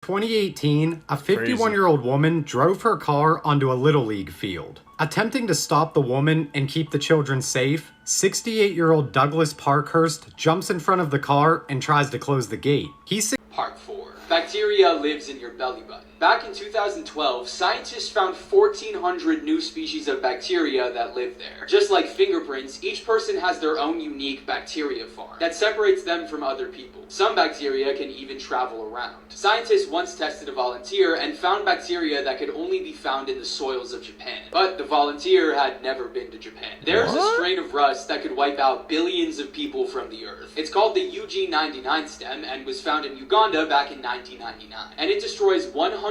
2018, a 51-year-old woman drove her car onto a Little League field. Attempting to stop the woman and keep the children safe, 68-year-old Douglas Parkhurst jumps in front of the car and tries to close the gate. Part 4. Bacteria lives in your belly button. Back in 2012, scientists found 1,400 new species of bacteria that live there. Just like fingerprints, each person has their own unique bacteria farm that separates them from other people. Some bacteria can even travel around. Scientists once tested a volunteer and found bacteria that could only be found in the soils of Japan. But the volunteer had never been to Japan. There's a strain of rust that could wipe out billions of people from the earth. It's called the UG99 stem and was found in Uganda back in 1999. And it destroys 100%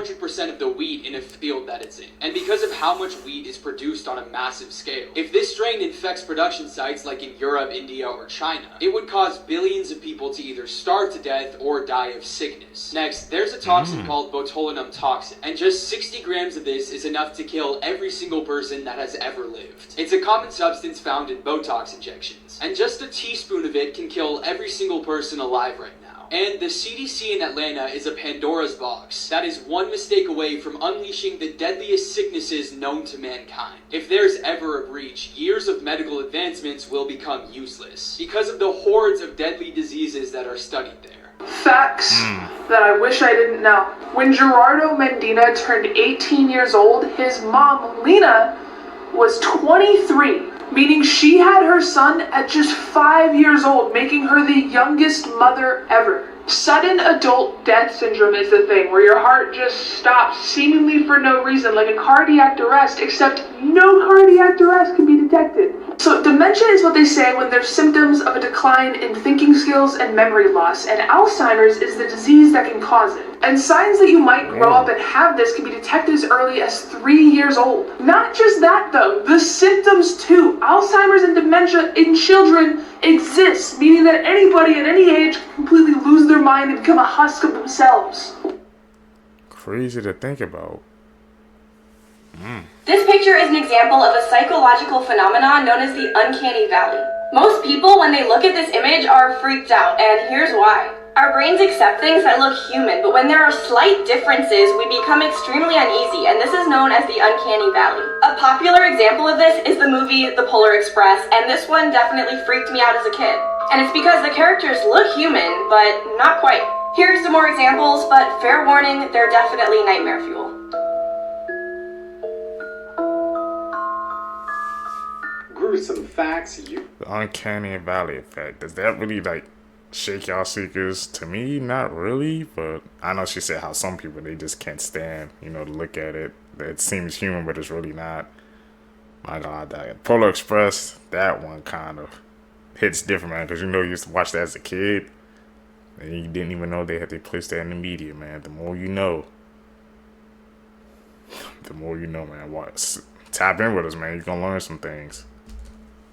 of the wheat in a field that it's in. And because of how much wheat is produced on a massive scale, if this strain infects production sites like in Europe, India, or China, it would cause billions of people to either starve to death or die of sickness. Next, there's a toxin called botulinum toxin, and just 60 grams of this is enough to kill every single person that has ever lived. It's a common substance found in Botox injections, and just a teaspoon of it can kill every single person alive right now. And the CDC in Atlanta is a Pandora's box that is one mistake away from unleashing the deadliest sicknesses known to mankind. If there's ever a breach, years of medical advancements will become useless because of the hordes of deadly diseases that are studied there. Facts that I wish I didn't know. When Gerardo Mendina turned 18 years old, his mom, Lena, was 23. Meaning she had her son at just 5 years old, making her the youngest mother ever. Sudden adult death syndrome is the thing, where your heart just stops seemingly for no reason, like a cardiac arrest, except no cardiac arrest can be detected. So dementia is what they say when there's symptoms of a decline in thinking skills and memory loss, and Alzheimer's is the disease that can cause it. And signs that you might grow up and have this can be detected as early as 3 years old. Not just that though, the symptoms too. Alzheimer's and dementia in children exists, meaning that anybody at any age can completely lose their mind and become a husk of themselves. Crazy to think about. This picture is an example of a psychological phenomenon known as the uncanny valley. Most people, when they look at this image, are freaked out, and here's why. Our brains accept things that look human, but when there are slight differences, we become extremely uneasy, and this is known as the uncanny valley. A popular example of this is the movie The Polar Express, and this one definitely freaked me out as a kid. And it's because the characters look human, but not quite. Here's some more examples, but fair warning, they're definitely nightmare fuel. Gruesome facts The uncanny valley effect. Does that really shake y'all seekers? To me, not really, but I know she said how some people, they just can't stand, to look at it. It seems human, but it's really not. My God, that Polar Express, that one kind of hits different, man, because you used to watch that as a kid, and you didn't even know they placed that in the media, man. The more you know. The more you know, man. Tap in with us, man. You're going to learn some things.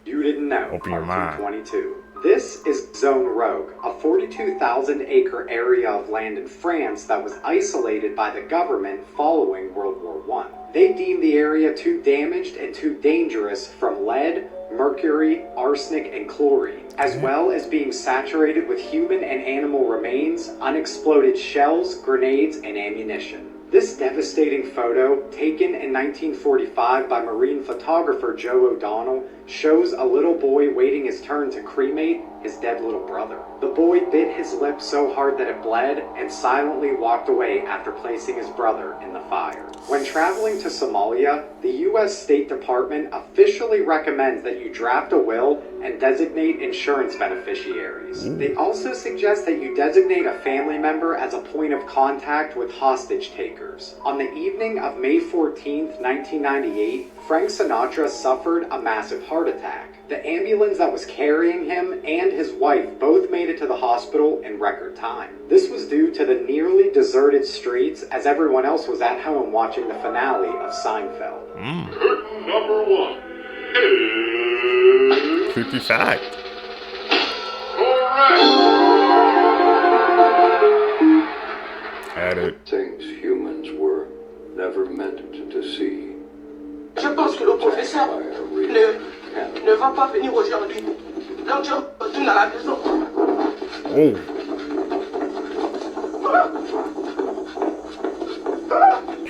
you didn't know. Open your mind. 22. This is Zone Rogue, a 42,000-acre area of land in France that was isolated by the government following World War I. They deemed the area too damaged and too dangerous from lead, mercury, arsenic, and chlorine, as well as being saturated with human and animal remains, unexploded shells, grenades, and ammunition. This devastating photo, taken in 1945 by marine photographer Joe O'Donnell, shows a little boy waiting his turn to cremate his dead little brother. The boy bit his lip so hard that it bled and silently walked away after placing his brother in the fire. When traveling to Somalia, the U.S. State Department officially recommends that you draft a will and designate insurance beneficiaries. They also suggest that you designate a family member as a point of contact with hostage takers. On the evening of May 14, 1998, Frank Sinatra suffered a massive heart attack. The ambulance that was carrying him and his wife both made it to the hospital in record time. This was due to the nearly deserted streets, as everyone else was at home watching the finale of Seinfeld. Curtain number 1 is... Creepy fact. Correct! Had it. Things humans were never meant to see. Je pense que le professeur ne va pas venir aujourd'hui. Donc je retourne à la maison. Oh.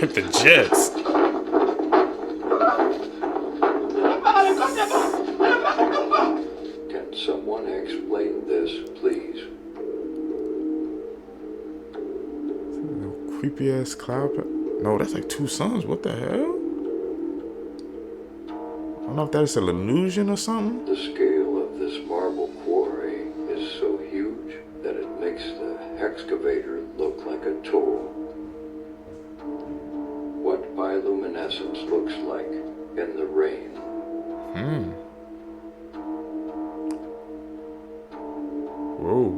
Hit the jets. Can someone explain this, please? Creepy ass cloud. No, that's like two suns. What the hell? I don't know if that's an illusion or something. The scale of this marble quarry is so huge that it makes the excavator look like a tool. What bioluminescence looks like in the rain. Whoa.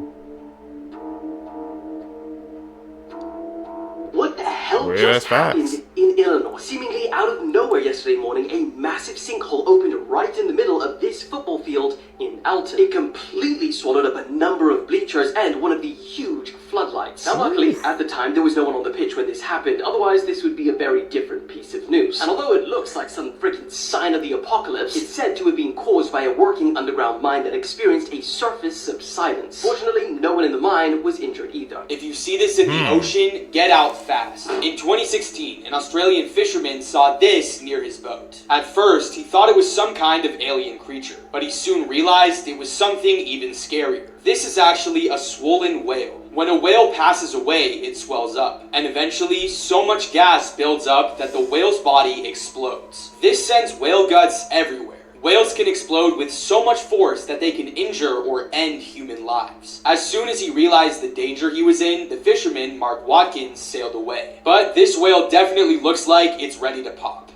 What the hell Well, just that's facts. happened in Illinois? Seemingly out of nowhere yesterday morning, a massive sinkhole opened right in the middle of this football field in Alton. It completely swallowed up a number of bleachers and one of the huge floodlights. Now luckily, at the time, there was no one on the pitch when this happened, otherwise this would be a very different piece of news. And although it looks like some freaking sign of the apocalypse, it's said to have been caused by a working underground mine that experienced a surface subsidence. Fortunately, no one in the mine was injured either. If you see this in the ocean, get out fast. In 2016, an Australian fisherman saw this near his boat. At first, he thought it was some kind of alien creature, but he soon realized it was something even scarier. This is actually a swollen whale. When a whale passes away, it swells up, and eventually so much gas builds up that the whale's body explodes. This sends whale guts everywhere. Whales can explode with so much force that they can injure or end human lives. As soon as he realized the danger he was in, the fisherman, Mark Watkins, sailed away. But this whale definitely looks like it's ready to pop.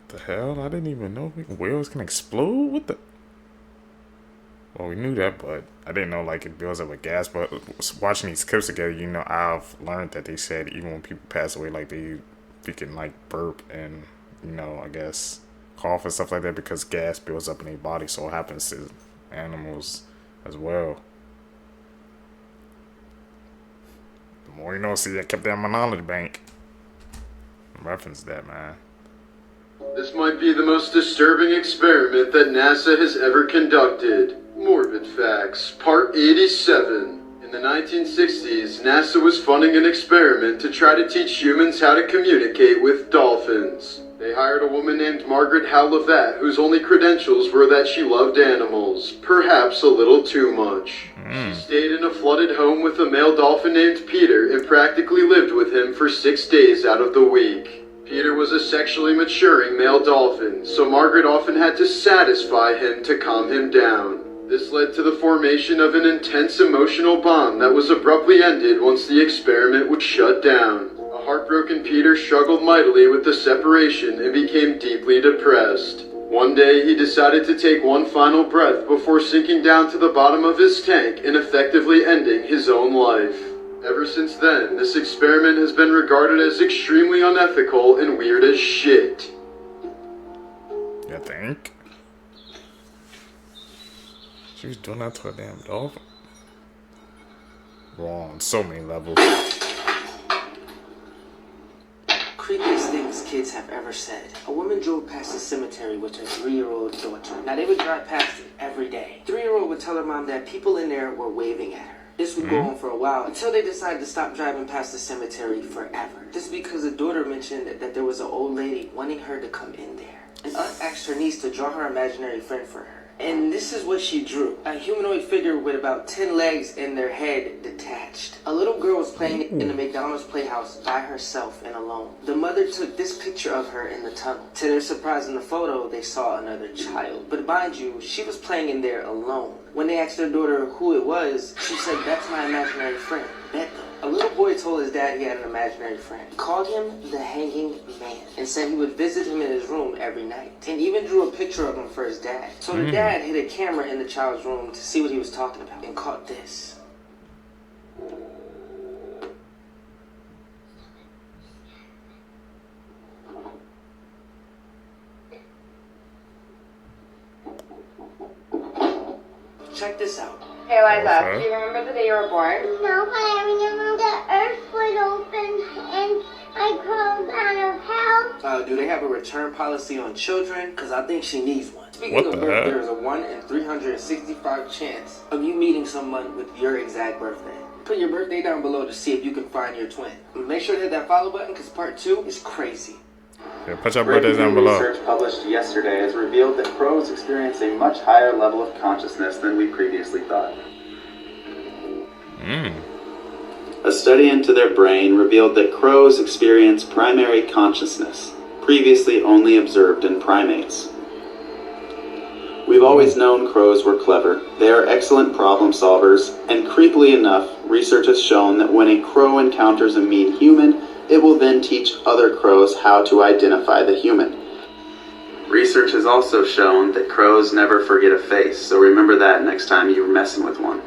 The hell? I didn't even know whales can explode? What the? Well, we knew that, but I didn't know like it builds up with gas. But watching these clips together, you know, I've learned that they said even when people pass away, like they can like burp and, you know, I guess cough and stuff like that because gas builds up in their body. So it happens to animals as well. The more you know. See, I kept that in my knowledge bank. Reference that, man. This might be the most disturbing experiment that NASA has ever conducted. Morbid Facts, Part 87. In the 1960s, NASA was funding an experiment to try to teach humans how to communicate with dolphins. They hired a woman named Margaret Howlett, whose only credentials were that she loved animals, perhaps a little too much. She stayed in a flooded home with a male dolphin named Peter and practically lived with him for 6 days out of the week. Peter was a sexually maturing male dolphin, so Margaret often had to satisfy him to calm him down. This led to the formation of an intense emotional bond that was abruptly ended once the experiment would shut down. A heartbroken Peter struggled mightily with the separation and became deeply depressed. One day, he decided to take one final breath before sinking down to the bottom of his tank and effectively ending his own life. Ever since then, this experiment has been regarded as extremely unethical and weird as shit. You think? She was doing that to a damn dolphin. Wrong on so many levels. Creepiest things kids have ever said. A woman drove past the cemetery with her 3-year-old daughter. Now they would drive past it every day. 3-year-old would tell her mom that people in there were waving at her. This would go on for a while until they decided to stop driving past the cemetery forever. This is because the daughter mentioned that there was an old lady wanting her to come in there. An aunt asked her niece to draw her imaginary friend for her. And this is what she drew. A humanoid figure with about 10 legs and their head detached. A little girl was playing in the McDonald's playhouse by herself and alone. The mother took this picture of her in the tunnel. To their surprise in the photo, they saw another child. But mind you, she was playing in there alone. When they asked their daughter who it was, she said, "That's my imaginary friend, Bethel." A little boy told his dad he had an imaginary friend. He called him the Hanging Man and said he would visit him in his room every night. And even drew a picture of him for his dad. So the dad hid a camera in the child's room to see what he was talking about and caught this. Check this out. Hey Liza, Okay. do you remember the day you were born? No, but I remember the earth was open and I crawled out of hell. Do they have a return policy on children? Because I think she needs one. Speaking What of the birth, heck? there is a 1 in 365 chance of you meeting someone with your exact birthday. Put your birthday down below to see if you can find your twin. Make sure to hit that follow button because part 2 is crazy. Yeah, put your birthdays down below. Research published yesterday has revealed that crows experience a much higher level of consciousness than we previously thought. A study into their brain revealed that crows experience primary consciousness, previously only observed in primates. We've always known crows were clever. They are excellent problem solvers, and creepily enough, research has shown that when a crow encounters a mean human, it will then teach other crows how to identify the human. Research has also shown that crows never forget a face, so remember that next time you're messing with one.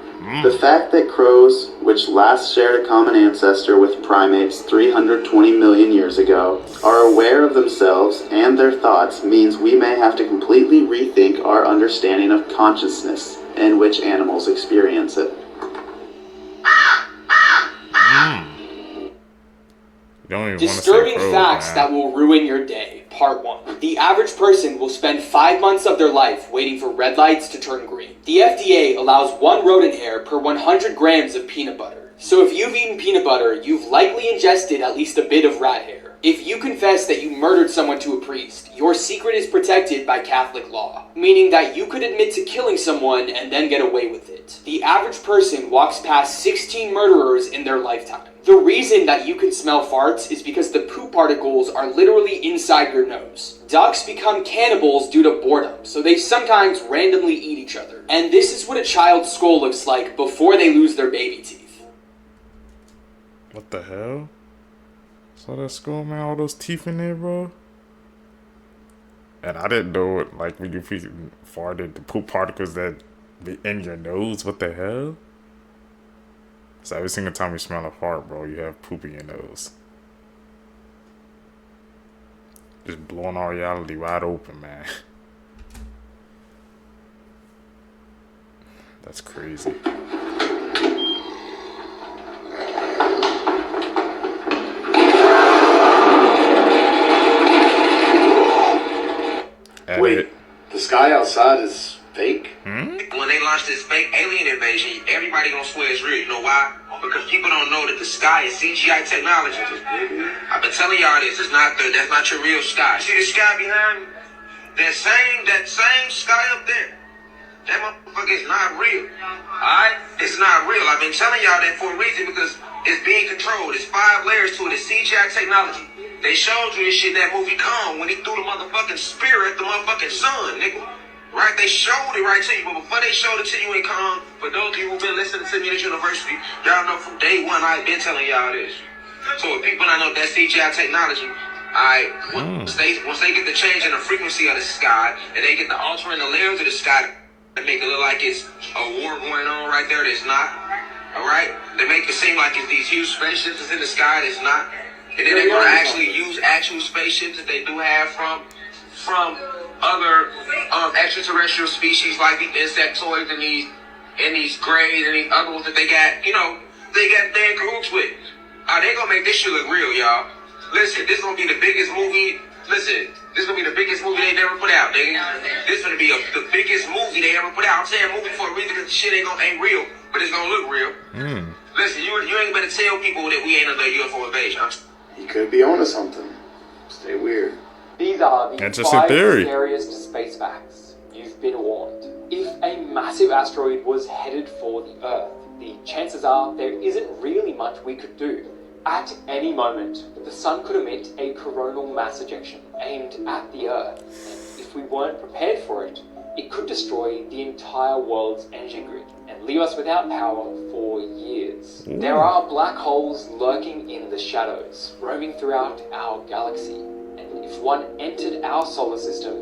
The fact that crows, which last shared a common ancestor with primates 320 million years ago, are aware of themselves and their thoughts means we may have to completely rethink our understanding of consciousness and which animals experience it. Disturbing facts that will ruin your day. Part 1. The average person will spend 5 months of their life waiting for red lights to turn green. The FDA allows 1 rodent hair per 100 grams of peanut butter. So if you've eaten peanut butter, you've likely ingested at least a bit of rat hair. If you confess that you murdered someone to a priest, your secret is protected by Catholic law, meaning that you could admit to killing someone and then get away with it. The average person walks past 16 murderers in their lifetime. The reason that you can smell farts is because the poop particles are literally inside your nose. Ducks become cannibals due to boredom, so they sometimes randomly eat each other. And this is what a child's skull looks like before they lose their baby teeth. What the hell? Saw that skull, man? All those teeth in there, bro? And I didn't know it, like, when you farted, the poop particles that be in your nose. What the hell? So every single time you smell a fart, bro, you have poop in your nose. Just blowing our reality wide open, man. That's crazy. Wait, the sky outside is fake? When they launch this fake alien invasion, everybody gonna swear it's real. You know why? Because people don't know that the sky is CGI technology. I've been telling y'all this. That's not your real sky. See the sky behind me? That same sky up there. That motherfucker is not real. Alright? It's not real. I've been telling y'all that for a reason because it's being controlled. It's 5 layers to it. It's CGI technology. They showed you this shit in that movie Kong when he threw the motherfucking spear at the motherfucking sun, nigga. Right? They showed it right to you, but before they showed it to you in Kong, for those of you who've been listening to me at university, y'all know from day one I've been telling y'all this. So if people not know that CGI technology, once they get the change in the frequency of the sky, and they get the altering the layers of the sky to make it look like it's a war going on right there that's not. Alright? They make it seem like it's these huge spaceships that's in the sky that's not. And then they're gonna actually use actual spaceships that they do have from other extraterrestrial species like these insectoids and these greys and these other ones that they got, they got damn cahoots with. They gonna make this shit look real, y'all. Listen, this gonna be the biggest movie. Listen, this gonna be the biggest movie they never put out, nigga. This gonna be the biggest movie they ever put out. I'm saying movie for a reason because the shit ain't real, but it's gonna look real. Listen, you ain't better tell people that we ain't under UFO invasion. He could be onto something. Stay weird. These are the Interesting 5 theory. scariest space facts. You've been warned. If a massive asteroid was headed for the Earth, the chances are there isn't really much we could do. At any moment, the sun could emit a coronal mass ejection aimed at the Earth, and if we weren't prepared for it, it could destroy the entire world's energy grid and leave us without power for years. There are black holes lurking in the shadows, roaming throughout our galaxy, and if one entered our solar system,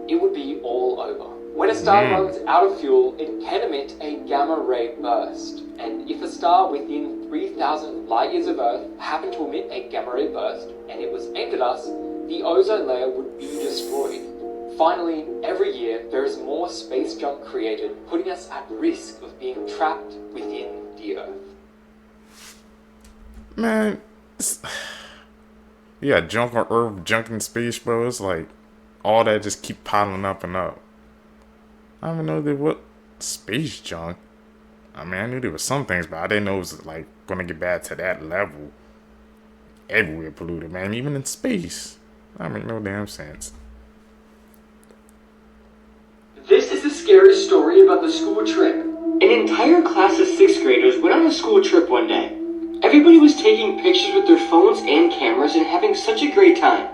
it would be all over. When a star runs out of fuel, it can emit a gamma ray burst, and if a star within 3,000 light years of Earth happened to emit a gamma ray burst, and it was aimed at us, the ozone layer would be destroyed. Finally, every year there is more space junk created, putting us at risk of being trapped within the Earth. Man, you got junk on Earth, junk in space, bro. It's like all that just keep piling up and up. I don't even know what space junk. I mean, I knew there was some things, but I didn't know it was like gonna get bad to that level. Everywhere polluted, man. Even in space. That make no damn sense. This is the scary story about the school trip. An entire class of 6th graders went on a school trip one day. Everybody was taking pictures with their phones and cameras and having such a great time.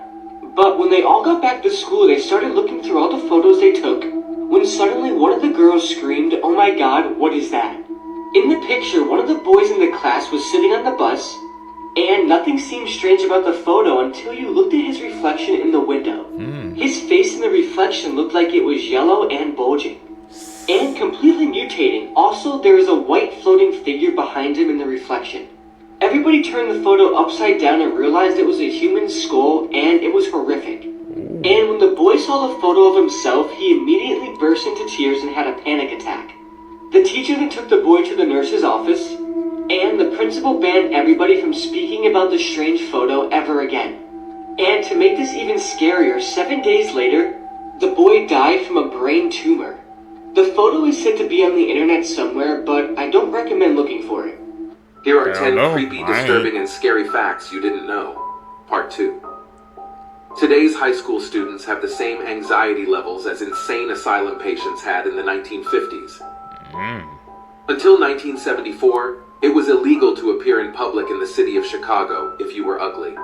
But when they all got back to school, they started looking through all the photos they took, when suddenly one of the girls screamed, "Oh my god, what is that?" In the picture, one of the boys in the class was sitting on the bus, and nothing seemed strange about the photo until you looked at his reflection in the window. His face in the reflection looked like it was yellow and bulging, and completely mutating. Also, there was a white floating figure behind him in the reflection. Everybody turned the photo upside down and realized it was a human skull, and it was horrific. And when the boy saw the photo of himself, he immediately burst into tears and had a panic attack. The teacher then took the boy to the nurse's office, and the principal banned everybody from speaking about the strange photo ever again. And to make this even scarier, 7 days later, the boy died from a brain tumor. The photo is said to be on the internet somewhere, but I don't recommend looking for it. Here are 10 creepy, disturbing, and scary facts you didn't know. Part 2. Today's high school students have the same anxiety levels as insane asylum patients had in the 1950s. Until 1974, it was illegal to appear in public in the city of Chicago if you were ugly.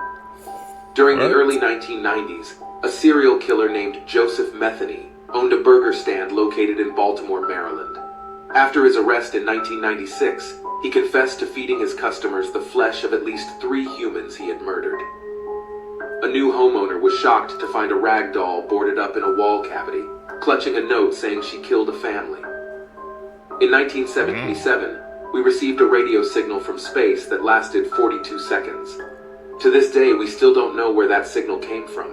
During the early 1990s, a serial killer named Joseph Metheny owned a burger stand located in Baltimore, Maryland. After his arrest in 1996, he confessed to feeding his customers the flesh of at least 3 humans he had murdered. A new homeowner was shocked to find a rag doll boarded up in a wall cavity, clutching a note saying she killed a family. In 1977, we received a radio signal from space that lasted 42 seconds. To this day, we still don't know where that signal came from.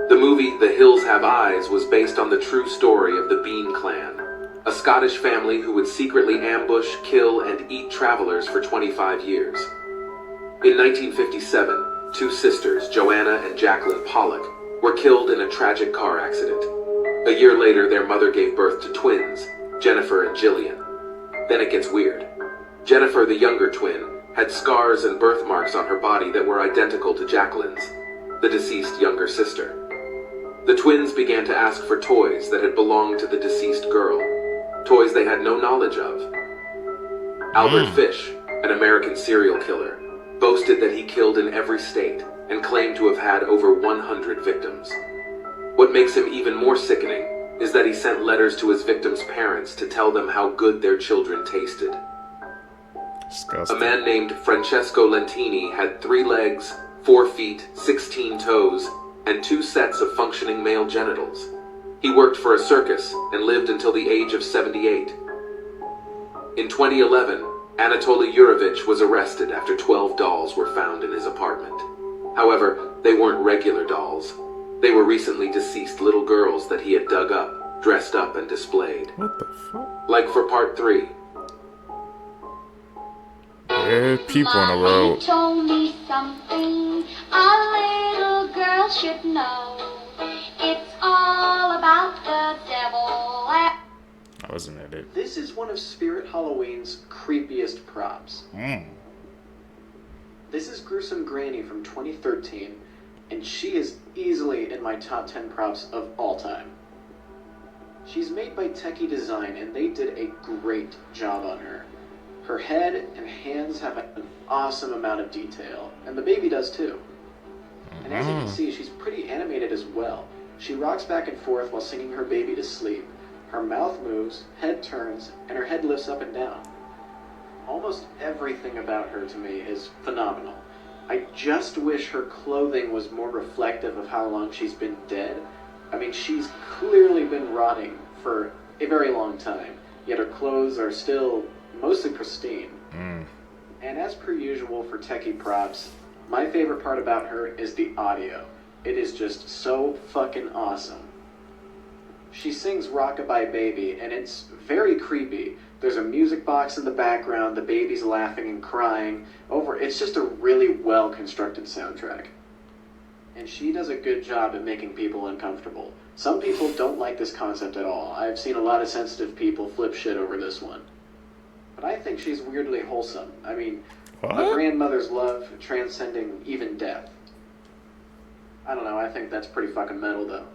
The movie The Hills Have Eyes was based on the true story of the Bean Clan, a Scottish family who would secretly ambush, kill, and eat travelers for 25 years. In 1957, 2 sisters, Joanna and Jacqueline Pollock, were killed in a tragic car accident. A year later, their mother gave birth to twins, Jennifer and Jillian. Then it gets weird. Jennifer, the younger twin, had scars and birthmarks on her body that were identical to Jacqueline's, the deceased younger sister. The twins began to ask for toys that had belonged to the deceased girl, toys they had no knowledge of. Albert Fish, an American serial killer, boasted that he killed in every state and claimed to have had over 100 victims. What makes him even more sickening is that he sent letters to his victims' parents to tell them how good their children tasted. Disgusting. A man named Francesco Lentini had 3 legs, 4 feet, 16 toes, and 2 sets of functioning male genitals. He worked for a circus and lived until the age of 78. In 2011, Anatoly Yurovich was arrested after 12 dolls were found in his apartment. However, they weren't regular dolls. They were recently deceased little girls that he had dug up, dressed up, and displayed. What the fuck? Like for part 3. Yeah, people on the road. Told me something a little girl should know. It's all about the devil. That wasn't it. This is one of Spirit Halloween's creepiest props. This is Gruesome Granny from 2013, and she is easily in my top 10 props of all time. She's made by Techie Design, and they did a great job on her. Her head and hands have an awesome amount of detail, and the baby does too. And as you can see, she's pretty animated as well. She rocks back and forth while singing her baby to sleep. Her mouth moves, head turns, and her head lifts up and down. Almost everything about her to me is phenomenal. I just wish her clothing was more reflective of how long she's been dead. I mean, she's clearly been rotting for a very long time, yet her clothes are still mostly pristine. And as per usual for techie props, my favorite part about her is the audio. It is just so fucking awesome. She sings Rockabye Baby, and it's very creepy. There's a music box in the background, the baby's laughing and crying. It's just a really well-constructed soundtrack. And she does a good job at making people uncomfortable. Some people don't like this concept at all. I've seen a lot of sensitive people flip shit over this one. but I think she's weirdly wholesome. I mean, What? a grandmother's love transcending even death. I don't know, I think that's pretty fucking metal, though.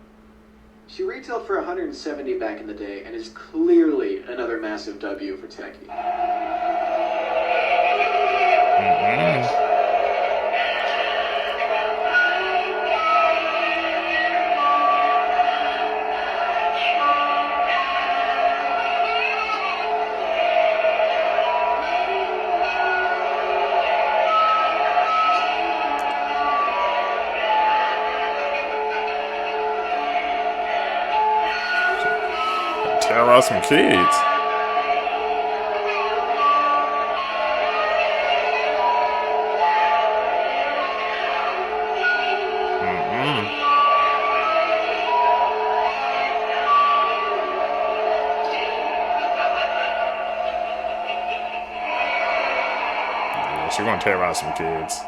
She retailed for $170 back in the day and is clearly another massive W for Techie. Tell us some kids. She's gonna terrorize some kids.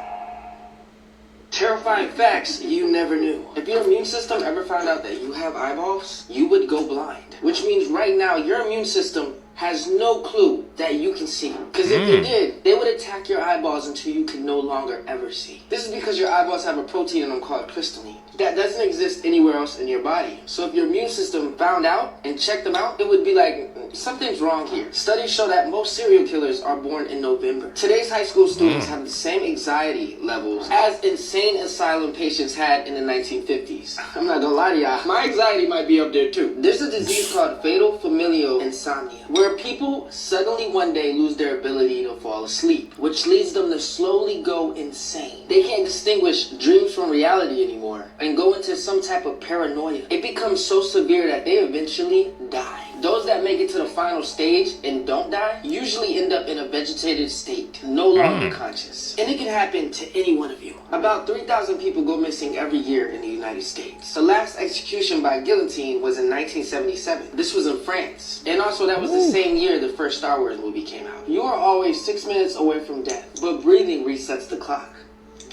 Terrifying facts you never knew. If your immune system ever found out that you have eyeballs, you would go blind. Which means right now your immune system has no clue that you can see. Because if they did, they would attack your eyeballs until you can no longer ever see. This is because your eyeballs have a protein in them called crystalline that doesn't exist anywhere else in your body. So if your immune system found out and checked them out, it would be like, something's wrong here. Studies show that most serial killers are born in November. Today's high school students have the same anxiety levels as insane asylum patients had in the 1950s. I'm not gonna lie to y'all, my anxiety might be up there too. There's a disease called fatal familial insomnia, where people suddenly one day lose their ability to fall asleep, which leads them to slowly go insane. They can't distinguish dreams from reality anymore and go into some type of paranoia. It becomes so severe that they eventually die. Those that make it to the final stage and don't die usually end up in a vegetative state, no longer conscious. And it can happen to any one of you. About 3,000 people go missing every year in the United States. The last execution by guillotine was in 1977. This was in France. And also that was the same year the first Star Wars movie came out. You are always 6 minutes away from death, but breathing resets the clock.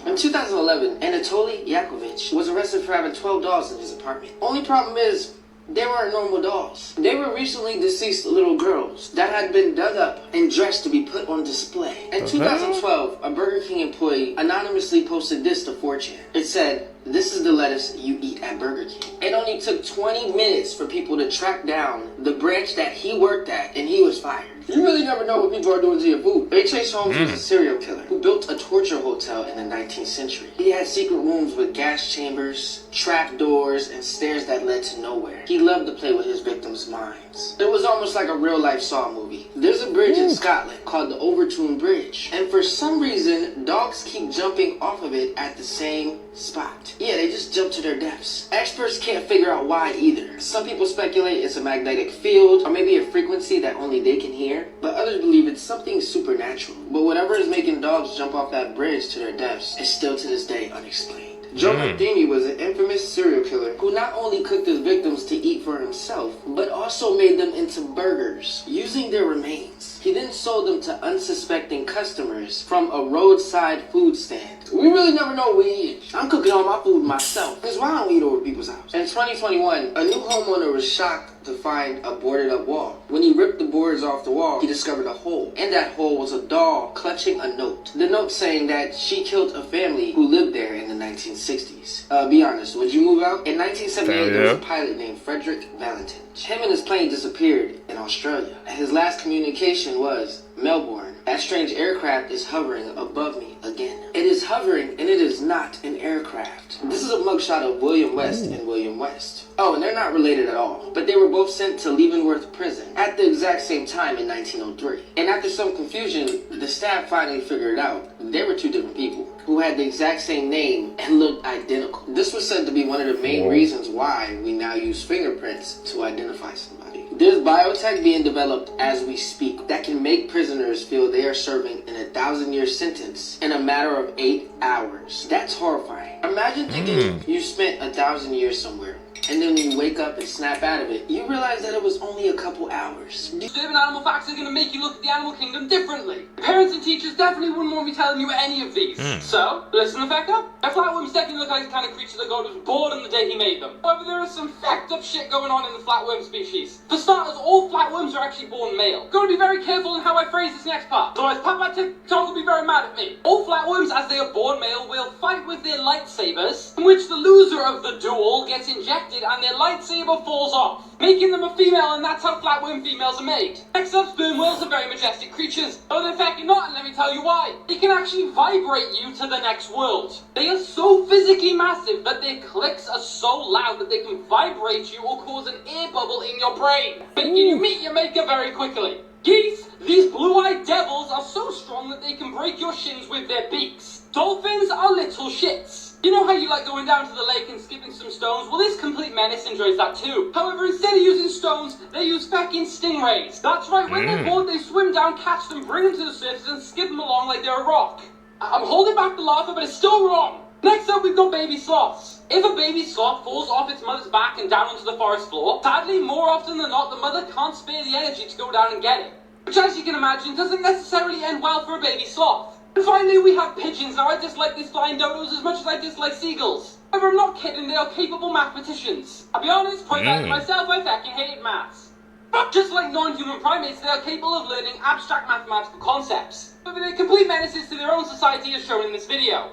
In 2011, Anatoly Yakovlevich was arrested for having 12 dolls in his apartment. Only problem is, they weren't normal dolls. They were recently deceased little girls that had been dug up and dressed to be put on display. In 2012, a Burger King employee anonymously posted this to 4chan. It said, "This is the lettuce you eat at Burger King." It only took 20 minutes for people to track down the branch that he worked at, and he was fired. You really never know what people are doing to your food. H.H. Holmes was a serial killer who built a torture hotel in the 19th century. He had secret rooms with gas chambers, trap doors, and stairs that led to nowhere. He loved to play with his victims' minds. It was almost like a real-life Saw movie. There's a bridge in Scotland called the Overtoun Bridge, and for some reason, dogs keep jumping off of it at the same spot. Yeah, they just jump to their deaths. Experts can't figure out why either. Some people speculate it's a magnetic field, or maybe a frequency that only they can hear, but others believe it's something supernatural. But whatever is making dogs jump off that bridge to their deaths is still to this day unexplained. Joe McDamey was an infamous serial killer who not only cooked his victims to eat for himself, but also made them into burgers, using their remains. He then sold them to unsuspecting customers from a roadside food stand. We really never know what we eat. I'm cooking all my food myself. That's why I don't eat over people's house. In 2021, a new homeowner was shocked to find a boarded up wall. When he ripped the boards off the wall, he discovered a hole. In that hole was a doll clutching a note. The note saying that she killed a family who lived there in the 1960s. Be honest, would you move out? In 1978, there was a pilot named Frederick Valentin. Him and his plane disappeared in Australia. His last communication was, "Melbourne, that strange aircraft is hovering above me again." It is hovering and it is not an aircraft. This is a mugshot of William West and William West. Oh, and they're not related at all, but they were both sent to Leavenworth Prison at the exact same time in 1903. And after some confusion, the staff finally figured out they were two different people who had the exact same name and looked identical. This was said to be one of the main reasons why we now use fingerprints to identify somebody. There's biotech being developed as we speak that can make prisoners feel they are serving an 1,000-year sentence in a matter of 8 hours. That's horrifying. Imagine thinking you spent 1,000 years somewhere And then when you wake up and snap out of it, you realize that it was only a couple hours. Disturbing animal facts are going to make you look at the animal kingdom differently. Parents and teachers definitely wouldn't want me telling you any of these. So, listen the fuck up. A flatworms definitely look like the kind of creature that God was bored on the day he made them. However, there is some fucked up shit going on in the flatworm species. For starters, all flatworms are actually born male. Gotta be very careful in how I phrase this next part, otherwise Papa TikTok will be very mad at me. All flatworms, as they are born male, will fight with their lightsabers, in which the loser of the duel gets injected and their lightsaber falls off, making them a female, and that's how flatworm females are made. Next up, sperm whales are very majestic creatures. Oh, they're fucking not, and let me tell you why. They can actually vibrate you to the next world. They are so physically massive that their clicks are so loud that they can vibrate you or cause an air bubble in your brain, making you meet your maker very quickly. Geese, these blue-eyed devils are so strong that they can break your shins with their beaks. Dolphins are little shits. You know how you like going down to the lake and skipping some stones? Well, this complete menace enjoys that too. However, instead of using stones, they use fucking stingrays. That's right, when they're bored, they swim down, catch them, bring them to the surface, and skip them along like they're a rock. I'm holding back the laughter, but it's still wrong. Next up, we've got baby sloths. If a baby sloth falls off its mother's back and down onto the forest floor, sadly, more often than not, the mother can't spare the energy to go down and get it. Which, as you can imagine, doesn't necessarily end well for a baby sloth. And finally, we have pigeons. Now, I dislike these flying dodos as much as I dislike seagulls. However, I'm not kidding, they are capable mathematicians. I'll be honest, point out to myself, I fucking hate maths. But just like non-human primates, they are capable of learning abstract mathematical concepts. However, they're complete menaces to their own society as shown in this video.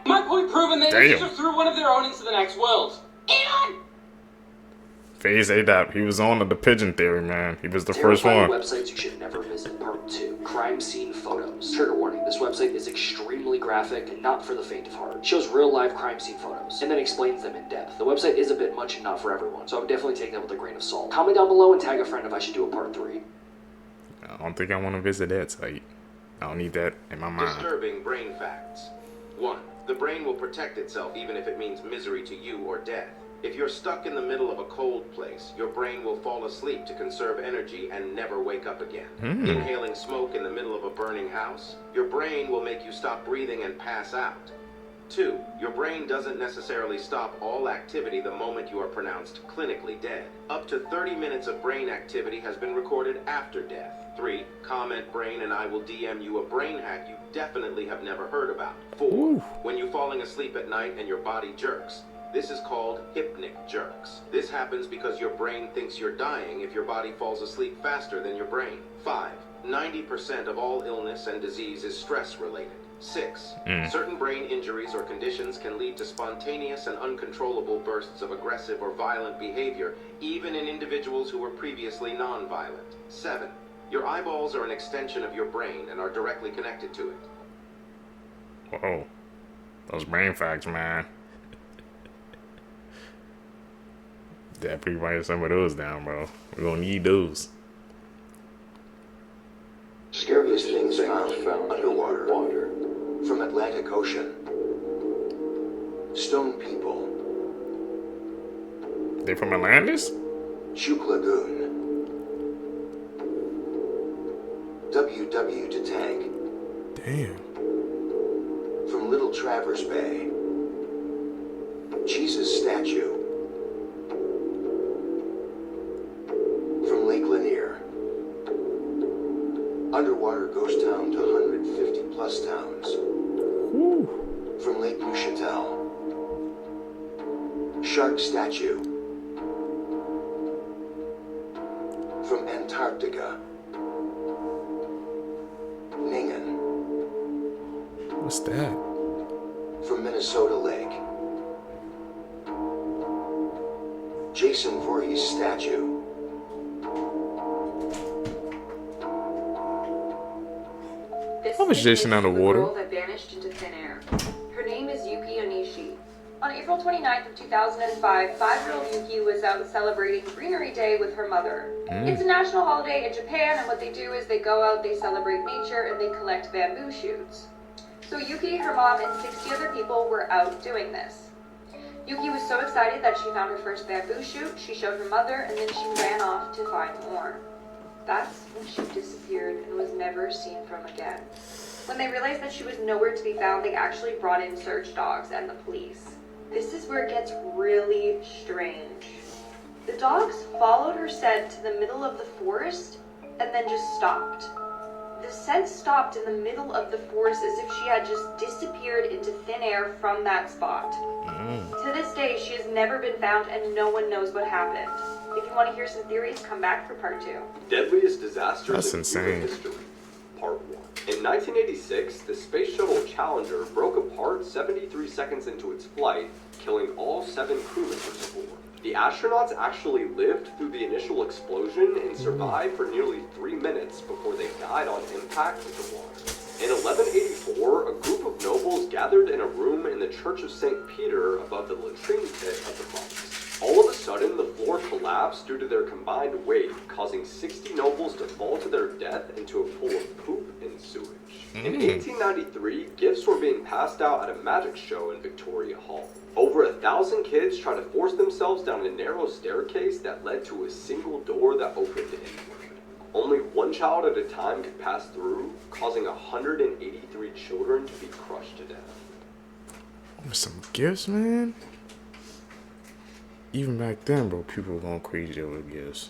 My point proven, they just threw one of their own into the next world. Elon! Phase ADAP, he was on the pigeon theory, man. He was the first one. Websites you should never visit. Part 2. Crime scene photos. Trigger warning, this website is extremely graphic and not for the faint of heart. It shows real live crime scene photos, and then explains them in depth. The website is a bit much and not for everyone, so I would definitely take that with a grain of salt. Comment down below and tag a friend if I should do a part 3. I don't think I want to visit that site. I don't need that in my mind. Disturbing brain facts. 1. The brain will protect itself even if it means misery to you or death. If you're stuck in the middle of a cold place, your brain will fall asleep to conserve energy and never wake up again. Inhaling smoke in the middle of a burning house, your brain will make you stop breathing and pass out. 2. Your brain doesn't necessarily stop all activity the moment you are pronounced clinically dead. Up to 30 minutes of brain activity has been recorded after death. 3. Comment brain and I will DM you a brain hack you definitely have never heard about. 4. When you're falling asleep at night and your body jerks. This is called hypnic jerks. This happens because your brain thinks you're dying if your body falls asleep faster than your brain. 5. 90% of all illness and disease is stress related. 6. Certain brain injuries or conditions can lead to spontaneous and uncontrollable bursts of aggressive or violent behavior, even in individuals who were previously non-violent. 7. Your eyeballs are an extension of your brain and are directly connected to it. Whoa. Those brain facts, man. Definitely write some of those down, bro. We're gonna need those. Scariest things found underwater. From Atlantic Ocean. Stone people. They from Atlantis? Chuk Lagoon. WW to tank. Damn. From Little Traverse Bay. Jesus statue. From Lake Lanier. Underwater ghost town to 150 plus towns. From Lake Neuchatel. Shark statue. From Antarctica. Ningen. What's that? From Minnesota Lake. Jason Voorhees statue. How was Jason underwater? Girl that vanished into thin air. Her name is Yuki Onishi. On April 29th of 2005, 5-year-old Yuki was out celebrating Greenery Day with her mother. It's a national holiday in Japan, and what they do is they go out, they celebrate nature, and they collect bamboo shoots. So Yuki, her mom, and 60 other people were out doing this. Yuki was so excited that she found her first bamboo shoot, she showed her mother, and then she ran off to find more. That's when she disappeared and was never seen from again. When they realized that she was nowhere to be found, they actually brought in search dogs and the police. This is where it gets really strange. The dogs followed her scent to the middle of the forest and then just stopped. The scent stopped in the middle of the forest as if she had just disappeared into thin air from that spot. To this day, she has never been found and no one knows what happened. If you want to hear some theories, come back for part 2. Deadliest disasters That's in insane. human history, part 1. In 1986, the Space Shuttle Challenger broke apart 73 seconds into its flight, killing all 7 crew members aboard. The astronauts actually lived through the initial explosion and survived for nearly 3 minutes before they died on impact with the water. In 1184, a group of nobles gathered in a room in the Church of St. Peter above the latrine pit of the monks. All of a sudden, the floor collapsed due to their combined weight, causing 60 nobles to fall to their death into a pool of poop and sewage. In 1893, gifts were being passed out at a magic show in Victoria Hall. Over 1,000 kids tried to force themselves down a narrow staircase that led to a single door that opened inward. Only one child at a time could pass through, causing 183 children to be crushed to death. With some gifts, man. Even back then, bro, people were going crazy over gifts.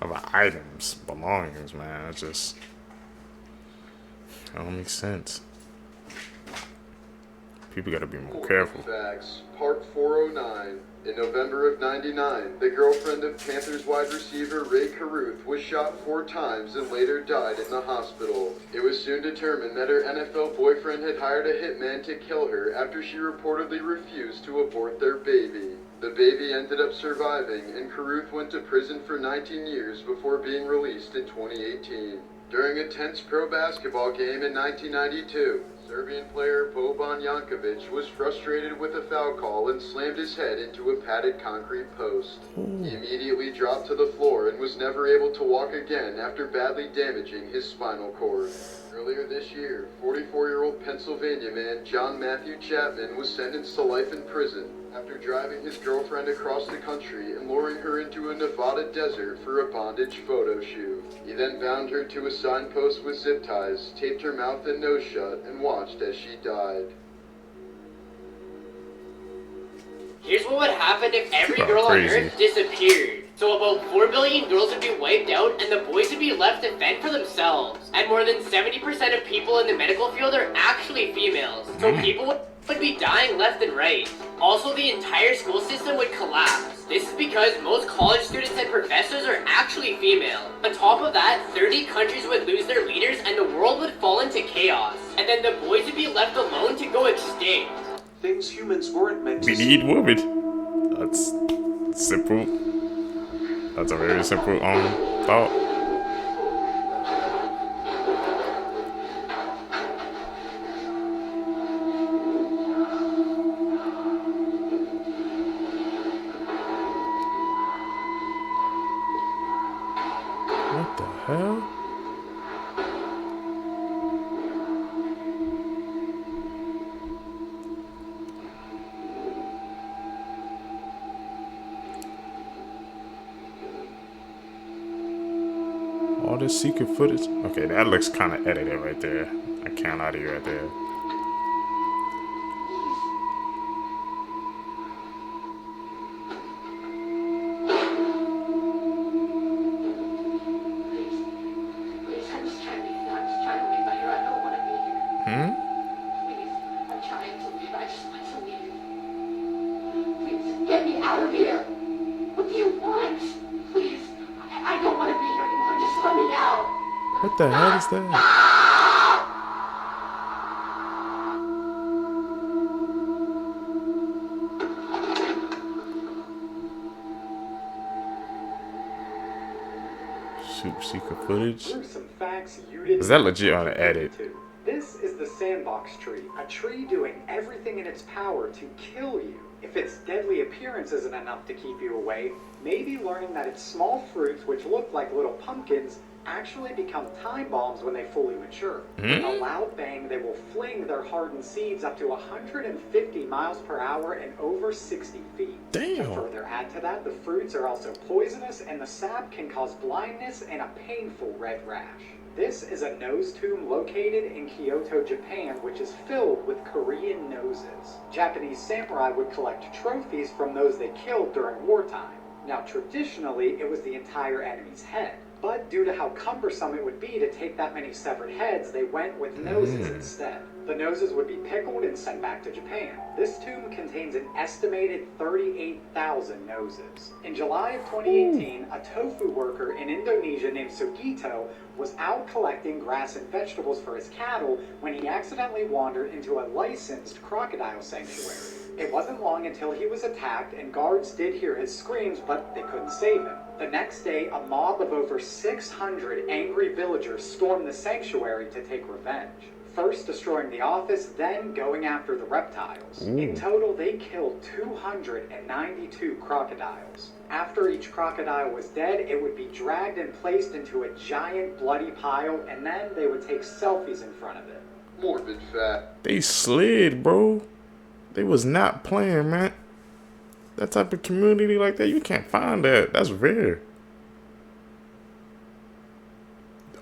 About items, belongings, man. It just don't make sense. People gotta be more careful. Facts, part 409. In November of '99, the girlfriend of Panthers wide receiver Ray Caruth was shot 4 times and later died in the hospital. It was soon determined that her NFL boyfriend had hired a hitman to kill her after she reportedly refused to abort their baby. The baby ended up surviving, and Caruth went to prison for 19 years before being released in 2018. During a tense pro basketball game in 1992, Serbian player Boban Jankovic was frustrated with a foul call and slammed his head into a padded concrete post. He immediately dropped to the floor and was never able to walk again after badly damaging his spinal cord. Earlier this year, 44-year-old Pennsylvania man John Matthew Chapman was sentenced to life in prison after driving his girlfriend across the country and luring her into a Nevada desert for a bondage photo shoot. He then bound her to a signpost with zip ties, taped her mouth and nose shut, and watched as she died. Here's what would happen if every girl on Earth disappeared. So about 4 billion girls would be wiped out and the boys would be left to fend for themselves. And more than 70% of people in the medical field are actually females. So people would be dying left and right. Also, the entire school system would collapse. This is because most college students and professors are actually female. On top of that, 30 countries would lose their leaders and the world would fall into chaos. And then the boys would be left alone to go extinct. Things humans weren't meant to We need women. That's simple. That's a very simple thought. What the hell? All this secret footage. Okay, that looks kind of edited right there. I can't lie to you right there. Get me out of here! What do you want? Please, I don't want to be here anymore. Just let me out. What the hell is that? Super secret footage. Gruesome facts you didn't Is that legit on the edit? This is the sandbox tree, a tree doing everything in its power to kill you. If its deadly appearance isn't enough to keep you away, maybe learning that its small fruits, which look like little pumpkins, actually become time bombs when they fully mature. With a loud bang, they will fling their hardened seeds up to 150 miles per hour and over 60 feet. Damn. To further add to that, the fruits are also poisonous, and the sap can cause blindness and a painful red rash. This is a nose tomb located in Kyoto, Japan, which is filled with Korean noses. Japanese samurai would collect trophies from those they killed during wartime. Now, traditionally, it was the entire enemy's head. But due to how cumbersome it would be to take that many severed heads, they went with noses instead. The noses would be pickled and sent back to Japan. This tomb contains an estimated 38,000 noses. In July of 2018, a tofu worker in Indonesia named Sugito was out collecting grass and vegetables for his cattle when he accidentally wandered into a licensed crocodile sanctuary. It wasn't long until he was attacked, and guards did hear his screams, but they couldn't save him. The next day, a mob of over 600 angry villagers stormed the sanctuary to take revenge. First destroying the office, then going after the reptiles. In total, they killed 292 crocodiles. After each crocodile was dead, it would be dragged and placed into a giant bloody pile, and then they would take selfies in front of it. Morbid fact. They slid, bro. They was not playing, man. That type of community like that, you can't find that. That's rare.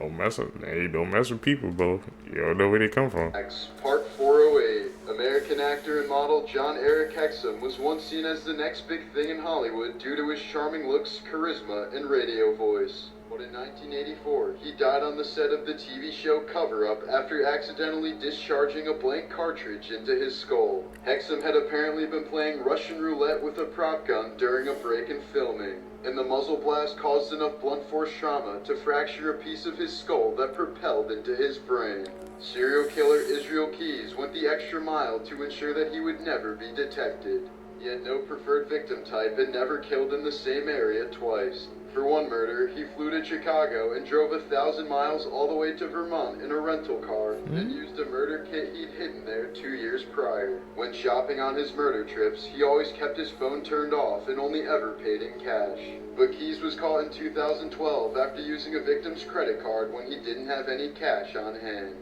Don't mess with people, bro. You don't know where they come from. Part 408. American actor and model John Eric Hexum was once seen as the next big thing in Hollywood due to his charming looks, charisma, and radio voice. But in 1984, he died on the set of the TV show Cover Up after accidentally discharging a blank cartridge into his skull. Hexum had apparently been playing Russian roulette with a prop gun during a break in filming, and the muzzle blast caused enough blunt force trauma to fracture a piece of his skull that propelled into his brain. Serial killer Israel Keys went the extra mile to ensure that he would never be detected. He had no preferred victim type and never killed in the same area twice. For one murder, he flew to Chicago and drove 1,000 miles all the way to Vermont in a rental car, and used a murder kit he'd hidden there 2 years prior. When shopping on his murder trips, he always kept his phone turned off and only ever paid in cash. But Keys was caught in 2012 after using a victim's credit card when he didn't have any cash on hand.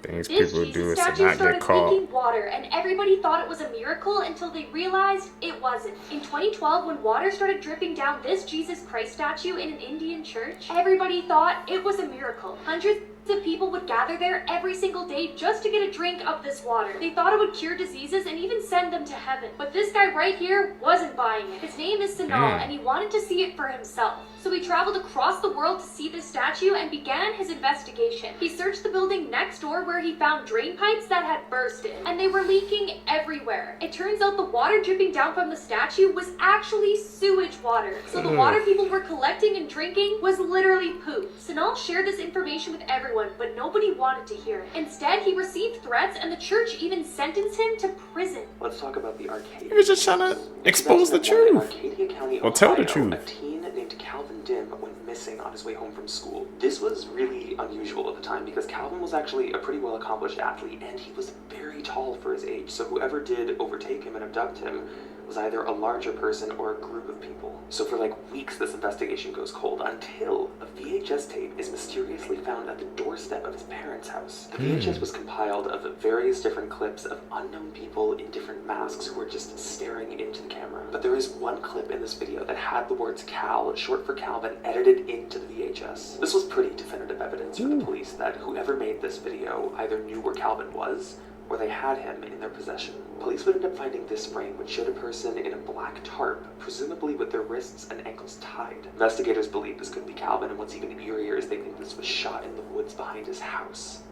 Things This people do Jesus is to statue not get started caught. leaking water, and everybody thought it was a miracle until they realized it wasn't. In 2012, when water started dripping down this Jesus Christ statue in an Indian church, everybody thought it was a miracle. Hundreds of people would gather there every single day just to get a drink of this water. They thought it would cure diseases and even send them to heaven. But this guy right here wasn't buying it. His name is Sanal, and he wanted to see it for himself. So he traveled across the world to see this statue and began his investigation. He searched the building next door where he found drain pipes that had bursted, and they were leaking everywhere. It turns out the water dripping down from the statue was actually sewage water. So the water people were collecting and drinking was literally poop. Sanal shared this information with everyone, but nobody wanted to hear it. Instead, he received threats, and the church even sentenced him to prison. Let's talk about the Arcadia. He was just trying to expose the truth. Arcadia County, Or tell the Ohio, truth. A teen named Calvin Dim went missing on his way home from school. This was really unusual at the time because Calvin was actually a pretty well-accomplished athlete, and he was very tall for his age, so whoever did overtake him and abduct him was either a larger person or a group of people. So for like weeks this investigation goes cold until a VHS tape is mysteriously found at the doorstep of his parents' house. The VHS was compiled of various different clips of unknown people in different masks who were just staring into the camera. But there is one clip in this video that had the words Cal, short for Calvin, edited into the VHS. This was pretty definitive evidence for the police that whoever made this video either knew where Calvin was or they had him in their possession. Police would end up finding this frame, which showed a person in a black tarp, presumably with their wrists and ankles tied. Investigators believe this could be Calvin, and what's even eerier is they think this was shot in the woods behind his house.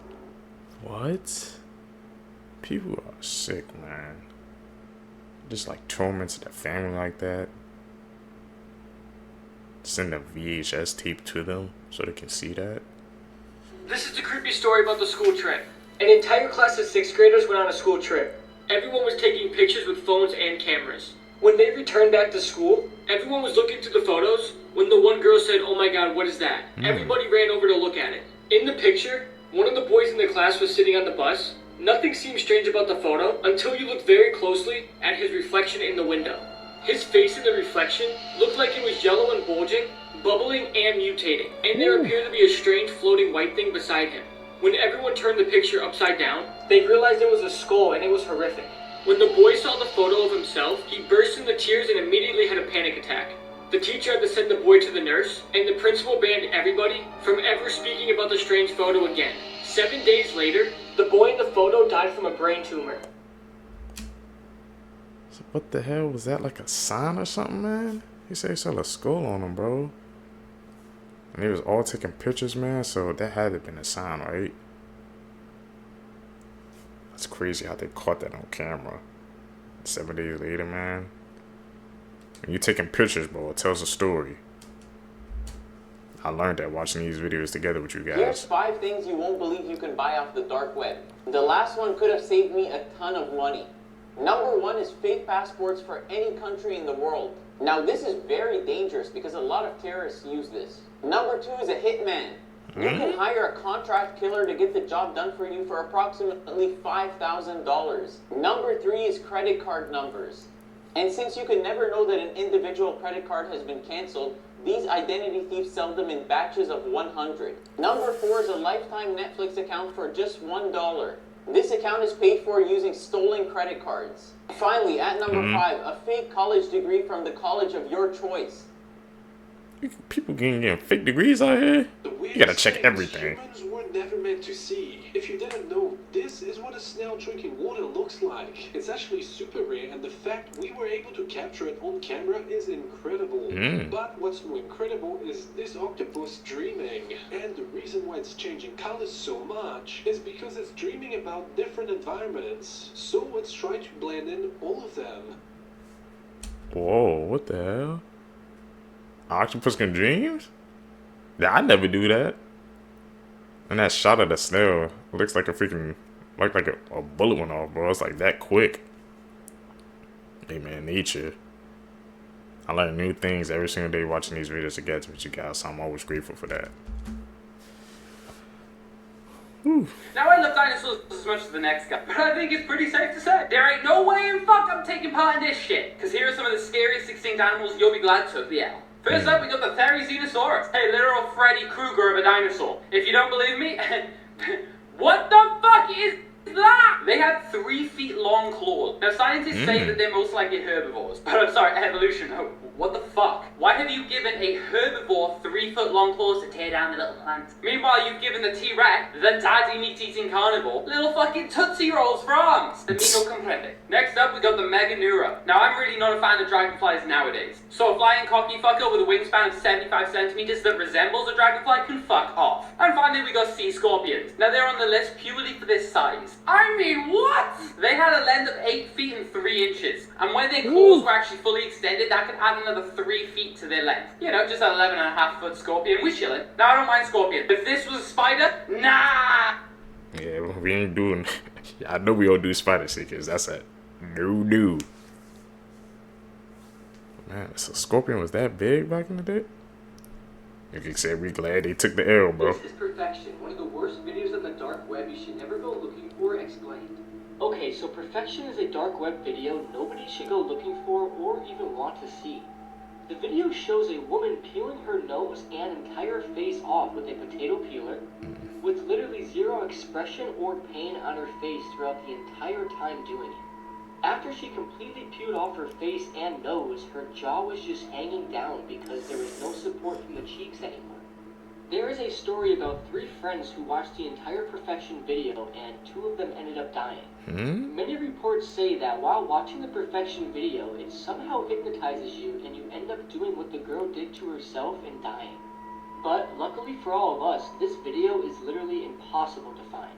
What? People are sick, man. Just like torments their family like that. Send a VHS tape to them so they can see that. This is the creepy story about the school trip. An entire class of 6th graders went on a school trip. Everyone was taking pictures with phones and cameras. When they returned back to school, everyone was looking through the photos when the one girl said, "Oh my god, what is that?" Everybody ran over to look at it. In the picture, one of the boys in the class was sitting on the bus. Nothing seemed strange about the photo until you looked very closely at his reflection in the window. His face in the reflection looked like it was yellow and bulging, bubbling and mutating, and there appeared to be a strange floating white thing beside him. When everyone turned the picture upside down, they realized it was a skull, and it was horrific. When the boy saw the photo of himself, he burst into tears and immediately had a panic attack. The teacher had to send the boy to the nurse, and the principal banned everybody from ever speaking about the strange photo again. 7 days later, the boy in the photo died from a brain tumor. So what the hell was that? Like a sign or something, man? He said he saw a skull on him, bro. And they was all taking pictures, man. So that had to have been a sign, right? That's crazy how they caught that on camera. 7 days later, man. When you taking pictures, bro, it tells a story. I learned that watching these videos together with you guys. Here's 5 things you won't believe you can buy off the dark web. The last one could have saved me a ton of money. Number 1 is fake passports for any country in the world. Now this is very dangerous because a lot of terrorists use this. Number 2 is a hitman. You can hire a contract killer to get the job done for you for approximately $5,000. Number 3 is credit card numbers. And since you can never know that an individual credit card has been canceled, these identity thieves sell them in batches of 100. Number 4 is a lifetime Netflix account for just $1. This account is paid for using stolen credit cards. Finally, at number 5, a fake college degree from the college of your choice. People getting fake degrees out here? You gotta check everything. Humans were never meant to see. If you didn't know, this is what a snail drinking water looks like. It's actually super rare, and the fact we were able to capture it on camera is incredible. But what's more incredible is this octopus dreaming. And the reason why it's changing colors so much is because it's dreaming about different environments. So it's trying to blend in all of them. Whoa, what the hell? Octopus can dreams? Yeah, I never do that. And that shot of the snail looks like a freaking, like a bullet went off, bro. It's like that quick. Hey man, nature. I learn new things every single day watching these videos together with you guys, so I'm always grateful for that. Whew. Now I love dinosaurs as much as the next guy, but I think it's pretty safe to say there ain't no way in fuck I'm taking part in this shit. Cause here are some of the scariest extinct animals you'll be glad took the L. First up, we got the Therizinosaurus, a literal Freddy Krueger of a dinosaur. If you don't believe me, what the fuck is that? They had 3 feet long claws. Now scientists say that they're most likely herbivores, but I'm sorry, evolution, what the fuck? Why have you given a herbivore 3 foot long claws to tear down the little plants? Meanwhile, you've given the T-Rex, the daddy meat-eating carnivore, little fucking Tootsie Rolls for arms. The me no comprende. Next up, we got the Meganeura. Now, I'm really not a fan of dragonflies nowadays, so a flying cocky fucker with a wingspan of 75 centimeters that resembles a dragonfly can fuck off. And finally, we got sea scorpions. Now, they're on the list purely for their size. I mean, what? They had a length of 8 feet and 3 inches, and when their claws were actually fully extended, that could add another 3 feet to their length. You know, just an 11.5 foot scorpion. We chillin'. Now, I don't mind scorpion. If this was a spider, nah! Yeah, we ain't doing... I know we all do spider seekers. That's a no. Man, so scorpion was that big back in the day? You can say we glad they took the L, bro. This is Perfection, one of the worst videos on the dark web you should never go looking for, explained. Okay, so Perfection is a dark web video nobody should go looking for or even want to see. The video shows a woman peeling her nose and entire face off with a potato peeler, with literally zero expression or pain on her face throughout the entire time doing it. After she completely peeled off her face and nose, her jaw was just hanging down because there was no support from the cheeks anymore. There is a story about 3 friends who watched the entire Perfection video and 2 of them ended up dying. Many reports say that while watching the Perfection video, it somehow hypnotizes you and you end up doing what the girl did to herself and dying. But luckily for all of us, this video is literally impossible to find.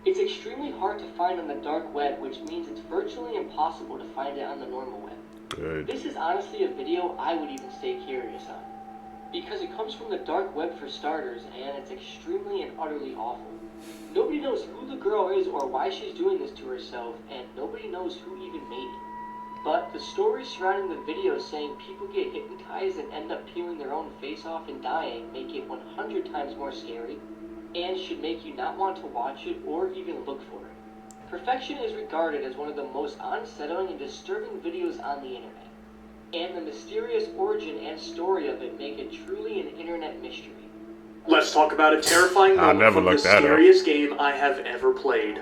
It's extremely hard to find on the dark web, which means it's virtually impossible to find it on the normal web. Good. This is honestly a video I would even stay curious on, because it comes from the dark web for starters, and it's extremely and utterly awful. Nobody knows who the girl is or why she's doing this to herself, and nobody knows who even made it. But the stories surrounding the video saying people get hypnotized and end up peeling their own face off and dying make it 100 times more scary, and should make you not want to watch it or even look for it. Perfection is regarded as one of the most unsettling and disturbing videos on the internet. and the mysterious origin and story of it make it truly an internet mystery. Let's talk about a terrifying moment from the scariest game I have ever played.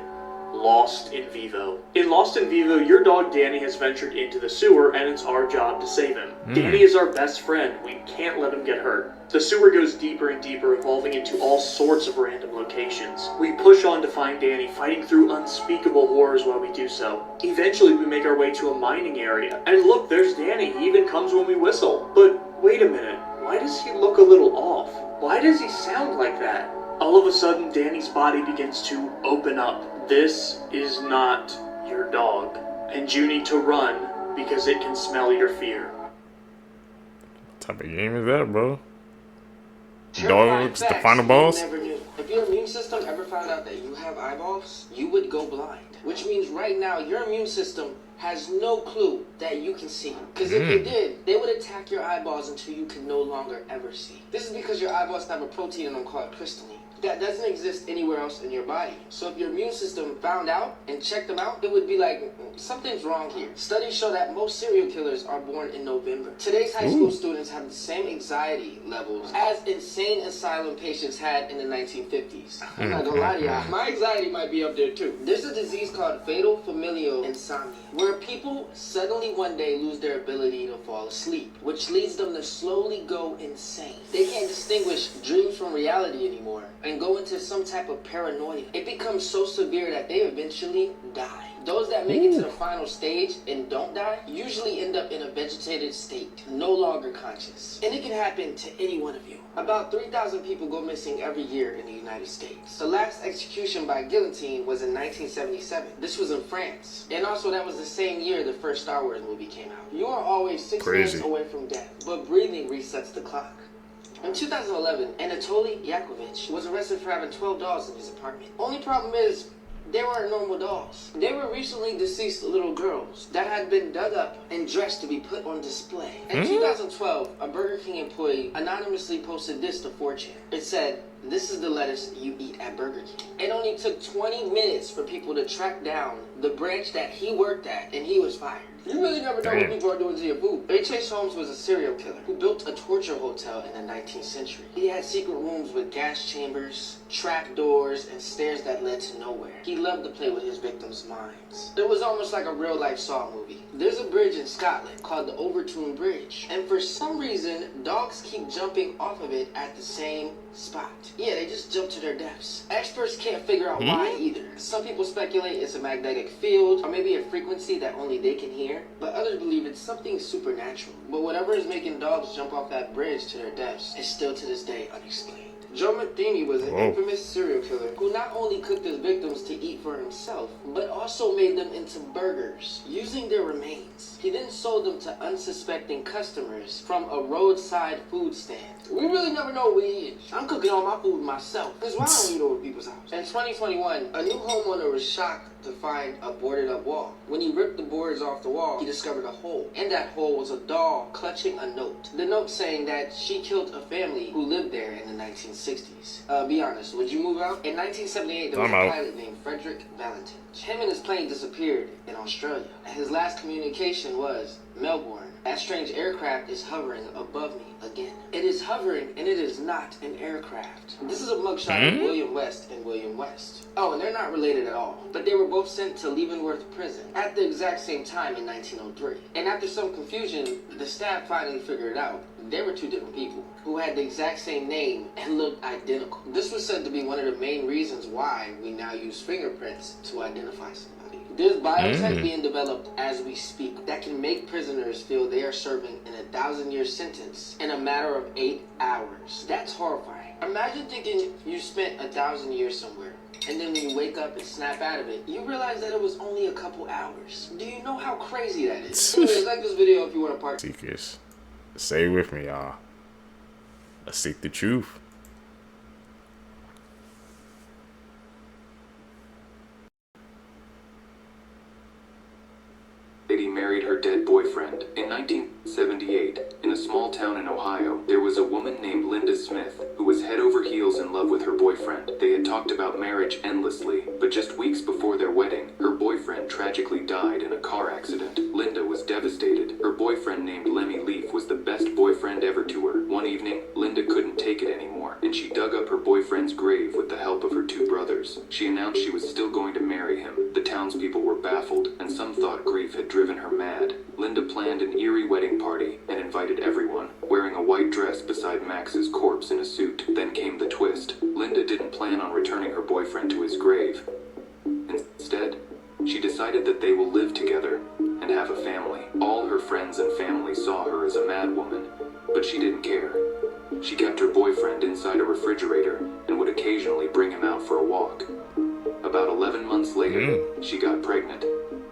Lost in Vivo. In Lost in Vivo, your dog Danny has ventured into the sewer and it's our job to save him. Danny is our best friend. We can't let him get hurt. The sewer goes deeper and deeper, evolving into all sorts of random locations. We push on to find Danny, fighting through unspeakable horrors while we do so. Eventually, we make our way to a mining area. And look, there's Danny. He even comes when we whistle. But wait a minute. Why does he look a little off? Why does he sound like that? All of a sudden, Danny's body begins to open up. This is not your dog, and you need to run because it can smell your fear. What type of game is that, bro? Dogs, the final boss? If your immune system ever found out that you have eyeballs, you would go blind. Which means right now, your immune system has no clue that you can see. Because if they did, they would attack your eyeballs until you can no longer ever see. This is because your eyeballs have a protein in them called crystalline that doesn't exist anywhere else in your body. So if your immune system found out and checked them out, it would be like, something's wrong here. Studies show that most serial killers are born in November. Today's high school students have the same anxiety levels as insane asylum patients had in the 1950s. I'm not gonna lie to y'all, my anxiety might be up there too. There's a disease called fatal familial insomnia, where people suddenly one day lose their ability to fall asleep, which leads them to slowly go insane. They can't distinguish dreams from reality anymore and go into some type of paranoia. It becomes so severe that they eventually die. Those that make it to the final stage and don't die usually end up in a vegetated state, no longer conscious. And it can happen to any one of you. About 3,000 people go missing every year in the United States. The last execution by guillotine was in 1977. This was in France. And also that was the same year the first Star Wars movie came out. You are always 6 minutes away from death, but breathing resets the clock. In 2011, Anatoly Yakovlevich was arrested for having 12 dolls in his apartment. Only problem is, they weren't normal dolls. They were recently deceased little girls that had been dug up and dressed to be put on display. In 2012, a Burger King employee anonymously posted this to 4chan. It said, "This is the lettuce you eat at Burger King." It only took 20 minutes for people to track down the branch that he worked at, and he was fired. You really never know what people are doing to your food. H.H. Holmes was a serial killer who built a torture hotel in the 19th century. He had secret rooms with gas chambers, trap doors, and stairs that led to nowhere. He loved to play with his victims' minds. It was almost like a real-life Saw movie. There's a bridge in Scotland called the Overtoun Bridge, and for some reason, dogs keep jumping off of it at the same spot. Yeah, they just jump to their deaths. Experts can't figure out why either. Some people speculate it's a magnetic field, or maybe a frequency that only they can hear, but others believe it's something supernatural. But whatever is making dogs jump off that bridge to their deaths is still to this day unexplained. Joe Matheny was an infamous serial killer who not only cooked his victims to eat for himself, but also made them into burgers, using their remains. He then sold them to unsuspecting customers from a roadside food stand. We really never know what he is. I'm cooking all my food myself. That's why I don't eat over people's house. In 2021, a new homeowner was shocked to find a boarded up wall. When he ripped the boards off the wall, he discovered a hole. In that hole was a doll clutching a note. The note saying that she killed a family who lived there in the 1960s. Be honest, would you move out? In 1978, there was a pilot named Frederick Valentin. Him and his plane disappeared in Australia. His last communication was, "Melbourne, that strange aircraft is hovering above me again." It is hovering, and it is not an aircraft. This is a mugshot of William West and William West. Oh, and they're not related at all. But they were both sent to Leavenworth Prison at the exact same time in 1903. And after some confusion, the staff finally figured it out. They were two different people who had the exact same name and looked identical. This was said to be one of the main reasons why we now use fingerprints to identify somebody. There's biotech being developed as we speak that can make prisoners feel they are serving an 1,000-year sentence in a matter of 8 hours. That's horrifying. Imagine thinking you spent 1,000 years somewhere, and then when you wake up and snap out of it, you realize that it was only a couple hours. Do you know how crazy that is? Anyways, like this video if you want to part. Seekers, stay with me, y'all. Let's seek the truth. Lady married her dead boyfriend. In 1978, in a small town in Ohio, there was a woman named Linda Smith who was head over heels in love with her boyfriend. They had talked about marriage endlessly, but just weeks before their wedding, her boyfriend tragically died in a car accident. Linda was devastated. Her boyfriend boyfriend named Lemmy Leaf was the best boyfriend ever to her. One evening, Linda couldn't take it anymore, and she dug up her boyfriend's grave with the help of her two brothers. She announced she was still going to marry him. The townspeople were baffled, and some thought grief had driven her mad. Linda planned an eerie wedding party and invited everyone, wearing a white dress beside Max's corpse in a suit. Then came the twist. Linda didn't plan on returning her boyfriend to his grave. Instead, she decided that they will live together and have a family. All her friends and family saw her as a mad woman, but she didn't care. She kept her boyfriend inside a refrigerator and would occasionally bring him out for a walk. About 11 months later, she got pregnant,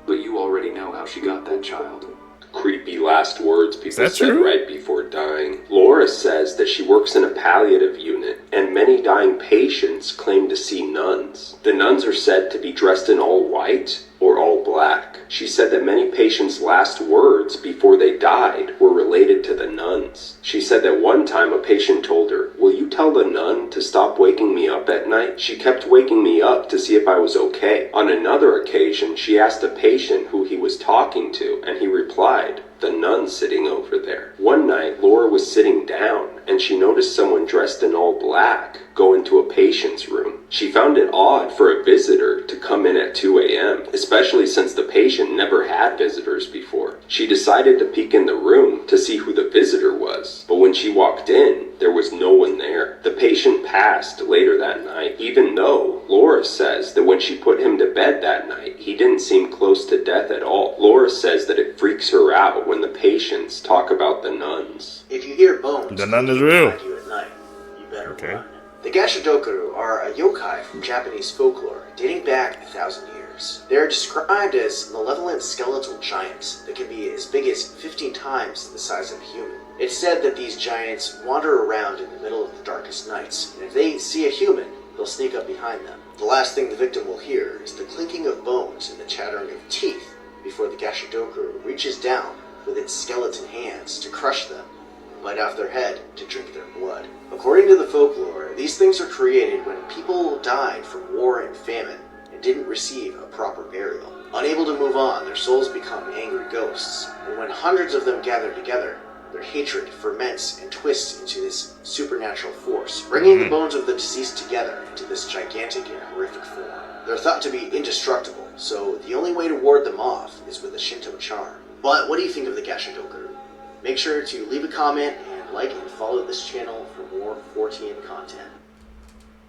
but you already know how she got that child. Creepy last words people said right before dying. Laura says that she works in a palliative unit, and many dying patients claim to see nuns. The nuns are said to be dressed in all white or all black. She said that many patients' last words before they died were related to the nuns. She said that one time a patient told her, "Will you tell the nun to stop waking me up at night?" She kept waking me up to see if I was okay. On another occasion, she asked a patient who he was talking to, and he replied, "The nun sitting over there." One night, Laura was sitting down, and she noticed someone dressed in all black go into a patient's room. She found it odd for a visitor to come in at 2 a.m., especially since the patient never had visitors before. She decided to peek in the room to see who the visitor was, but when she walked in, there was no one there. The patient passed later that night, even though Laura says that when she put him to bed that night, he didn't seem close to death at all. Laura says that it freaks her out when the patients talk about the nuns. If you hear bones, the nun is real. You at night, you better run. The Gashidokaru are a yokai from Japanese folklore dating back 1,000 years. They are described as malevolent skeletal giants that can be as big as 15 times the size of a human. It's said that these giants wander around in the middle of the darkest nights, and if they see a human, they'll sneak up behind them. The last thing the victim will hear is the clinking of bones and the chattering of teeth before the Gashidokaru reaches down with its skeleton hands to crush them, bite off their head to drink their blood. According to the folklore, these things are created when people died from war and famine and didn't receive a proper burial. Unable to move on, their souls become angry ghosts, and when hundreds of them gather together, their hatred ferments and twists into this supernatural force, bringing the bones of the deceased together into this gigantic and horrific form. They're thought to be indestructible, so the only way to ward them off is with a Shinto charm. But what do you think of the Gashidokaru? Make sure to leave a comment and like and follow this channel for more 14 content.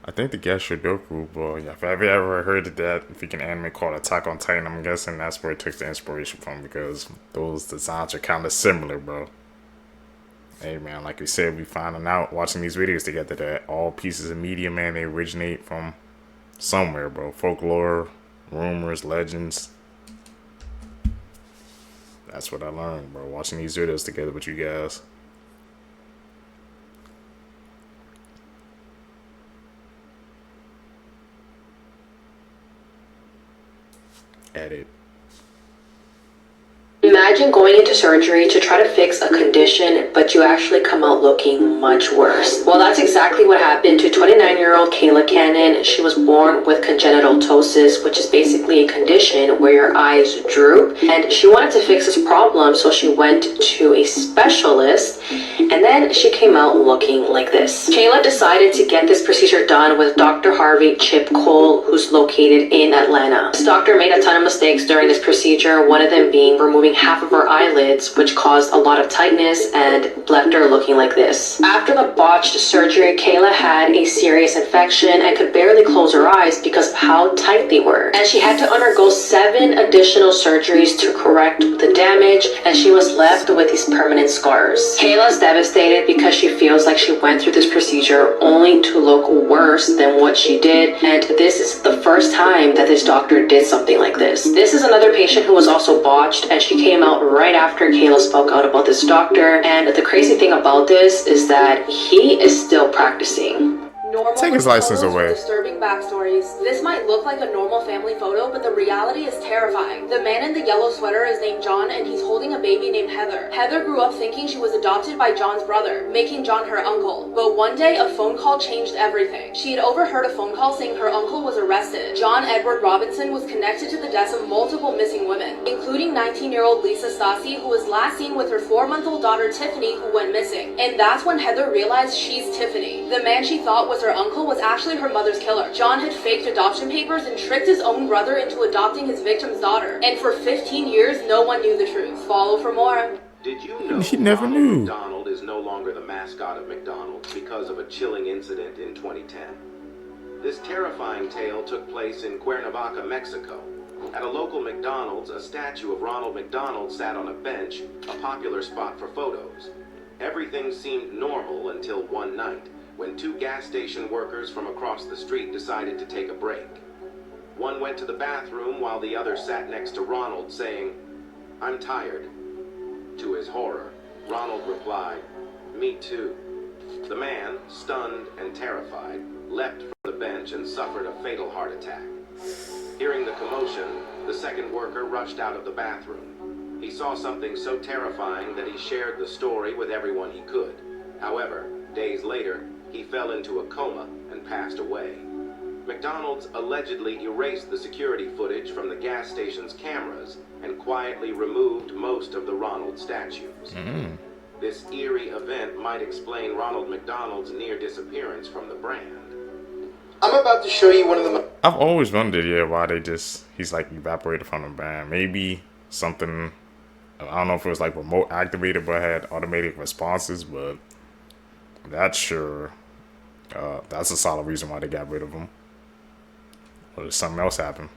I think the Gashidokaru, boy, if I've ever heard of that, if you can anime called Attack on Titan, I'm guessing that's where it took the inspiration from, because those designs are kind of similar, bro. Hey, man, like we said, we finding out, watching these videos together, that all pieces of media, man, they originate from somewhere, bro. Folklore, rumors, legends. That's what I learned, bro, watching these videos together with you guys. Edit. Imagine going into surgery to try to fix a condition, but you actually come out looking much worse. Well, that's exactly what happened to 29-year-old Kayla Cannon. She was born with congenital ptosis, which is basically a condition where your eyes droop. And she wanted to fix this problem, so she went to a specialist, and then she came out looking like this. Kayla decided to get this procedure done with Dr. Harvey Chip Cole, who's located in Atlanta. This doctor made a ton of mistakes during this procedure, one of them being removing half of her eyelids, which caused a lot of tightness and left her looking like this. After the botched surgery, Kayla had a serious infection and could barely close her eyes because of how tight they were. And she had to undergo 7 additional surgeries to correct the damage, and she was left with these permanent scars. Kayla's devastated because she feels like she went through this procedure only to look worse than what she did, and this is the first time that this doctor did something like this. This is another patient who was also botched, and she came out right after Kayla spoke out about this doctor. And the crazy thing about this is that he is still practicing. Take his license away. Disturbing backstories. This might look like a normal family photo, but the reality is terrifying. The man in the yellow sweater is named John, and he's holding a baby named Heather. Heather grew up thinking she was adopted by John's brother, making John her uncle. But one day, a phone call changed everything. She had overheard a phone call saying her uncle was arrested. John Edward Robinson was connected to the deaths of multiple missing women, including 19-year-old Lisa Stassi, who was last seen with her 4-month-old daughter Tiffany, who went missing. And that's when Heather realized she's Tiffany. The man she thought was her uncle was actually her mother's killer. John had faked adoption papers and tricked his own brother into adopting his victim's daughter. And for 15 years, no one knew the truth. Follow for more. Did you know He never Ronald knew. McDonald is no longer the mascot of McDonald's because of a chilling incident in 2010? This terrifying tale took place in Cuernavaca, Mexico. At a local McDonald's, a statue of Ronald McDonald sat on a bench, a popular spot for photos. Everything seemed normal until one night, when 2 gas station workers from across the street decided to take a break. One went to the bathroom while the other sat next to Ronald, saying, "I'm tired." To his horror, Ronald replied, "Me too." The man, stunned and terrified, leapt from the bench and suffered a fatal heart attack. Hearing the commotion, the second worker rushed out of the bathroom. He saw something so terrifying that he shared the story with everyone he could. However, days later, he fell into a coma and passed away. McDonald's allegedly erased the security footage from the gas station's cameras and quietly removed most of the Ronald statues. This eerie event might explain Ronald McDonald's near disappearance from the brand. I'm about to show you one of the... I've always wondered, why he's like evaporated from the brand. Maybe something, I don't know if it was like remote activated but had automated responses, but that's sure, that's a solid reason why they got rid of him. Or did something else happen?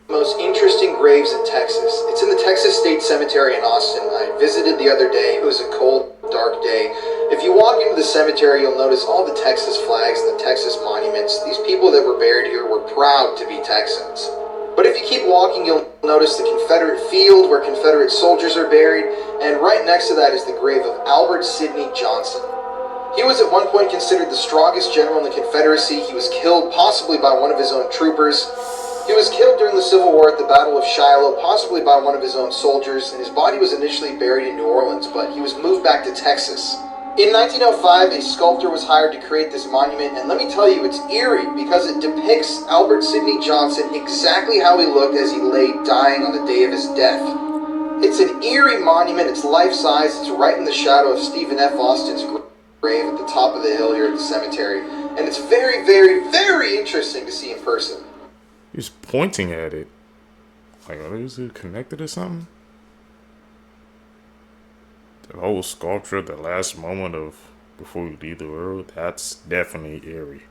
Most interesting graves in Texas. It's in the Texas State Cemetery in Austin. I visited the other day. It was a cold, dark day. If you walk into the cemetery, you'll notice all the Texas flags and the Texas monuments. These people that were buried here were proud to be Texans. But if you keep walking, you'll notice the Confederate field where Confederate soldiers are buried, and right next to that is the grave of Albert Sidney Johnson. He was at one point considered the strongest general in the Confederacy. He was killed possibly by one of his own troopers. He was killed during the Civil War at the Battle of Shiloh, possibly by one of his own soldiers, and his body was initially buried in New Orleans, but he was moved back to Texas. In 1905, a sculptor was hired to create this monument, and let me tell you, it's eerie because it depicts Albert Sidney Johnson exactly how he looked as he lay dying on the day of his death. It's an eerie monument, it's life-size, it's right in the shadow of Stephen F. Austin's grave at the top of the hill here at the cemetery, and it's very, very, very interesting to see in person. He was pointing at it. Like, is it connected or something? The whole sculpture, the last moment of before you leave the world, that's definitely eerie.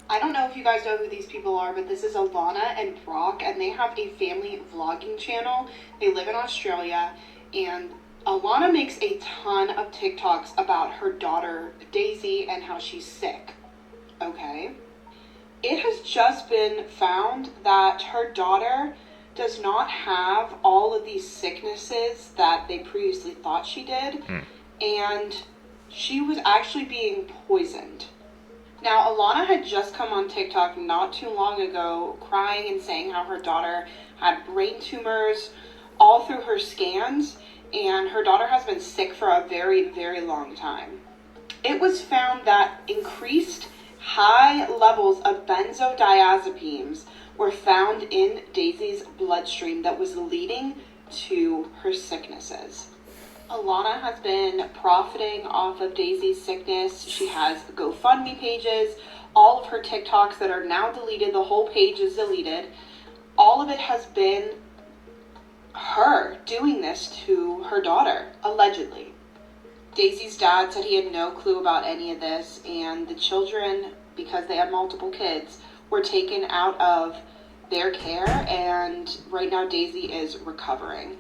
I don't know if you guys know who these people are, but this is Alana and Brock, and they have a family vlogging channel. They live in Australia, and Alana makes a ton of TikToks about her daughter, Daisy, and how she's sick. Okay? It has just been found that her daughter does not have all of these sicknesses that they previously thought she did, and she was actually being poisoned. Now, Alana had just come on TikTok not too long ago crying and saying how her daughter had brain tumors all through her scans, and her daughter has been sick for a very, very long time. It was found that increased high levels of benzodiazepines were found in Daisy's bloodstream that was leading to her sicknesses. Alana has been profiting off of Daisy's sickness. She has GoFundMe pages, all of her TikToks that are now deleted, the whole page is deleted. All of it has been her doing this to her daughter, allegedly. Daisy's dad said he had no clue about any of this, and the children, because they had multiple kids, were taken out of their care, and right now Daisy is recovering.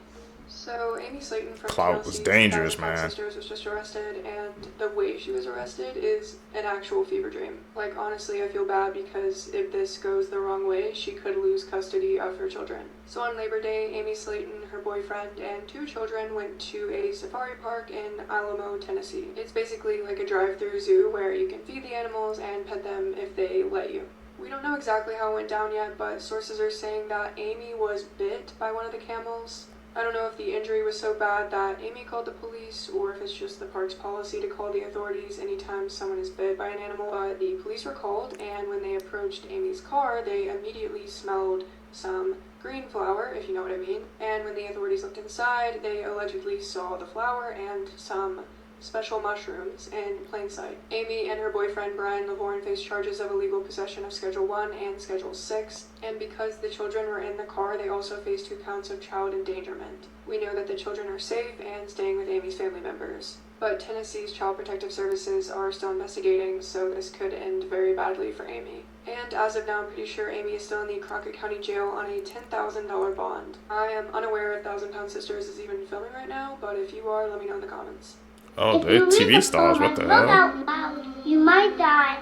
So Amy Slayton from Clout was TLC's dangerous, 1000 man. Sisters was just arrested, and the way she was arrested is an actual fever dream. Like, honestly, I feel bad because if this goes the wrong way, she could lose custody of her children. So on Labor Day, Amy Slayton, her boyfriend, and 2 children went to a safari park in Alamo, Tennessee. It's basically like a drive-through zoo where you can feed the animals and pet them if they let you. We don't know exactly how it went down yet, but sources are saying that Amy was bit by one of the camels. I don't know if the injury was so bad that Amy called the police, or if it's just the park's policy to call the authorities anytime someone is bit by an animal, but the police were called, and when they approached Amy's car, they immediately smelled some green flower, if you know what I mean. And when the authorities looked inside, they allegedly saw the flower and some special mushrooms in plain sight. Amy and her boyfriend Brian Lavorne faced charges of illegal possession of Schedule 1 and Schedule 6, and because the children were in the car, they also faced 2 counts of child endangerment. We know that the children are safe and staying with Amy's family members, but Tennessee's Child Protective Services are still investigating, so this could end very badly for Amy. And as of now, I'm pretty sure Amy is still in the Crockett County Jail on a $10,000 bond. I am unaware if 1000 Pound Sisters is even filming right now, but if you are, let me know in the comments. Oh, they're TV stars, what the hell? Out loud, you might die.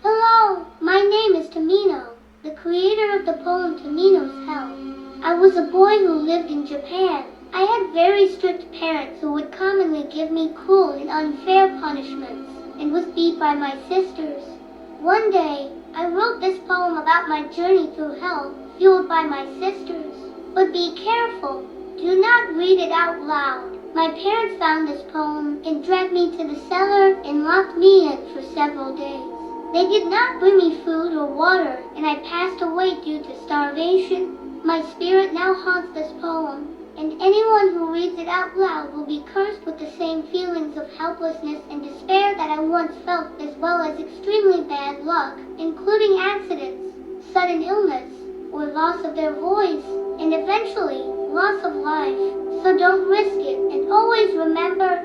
Hello, my name is Tamino, the creator of the poem Tamino's Hell. I was a boy who lived in Japan. I had very strict parents who would commonly give me cruel and unfair punishments, and was beat by my sisters. One day, I wrote this poem about my journey through hell, fueled by my sisters. But be careful, do not read it out loud. My parents found this poem and dragged me to the cellar and locked me in for several days. They did not bring me food or water, and I passed away due to starvation. My spirit now haunts this poem, and anyone who reads it out loud will be cursed with the same feelings of helplessness and despair that I once felt, as well as extremely bad luck, including accidents, sudden illness, or loss of their voice, and eventually, loss of life. So don't risk it, and always remember...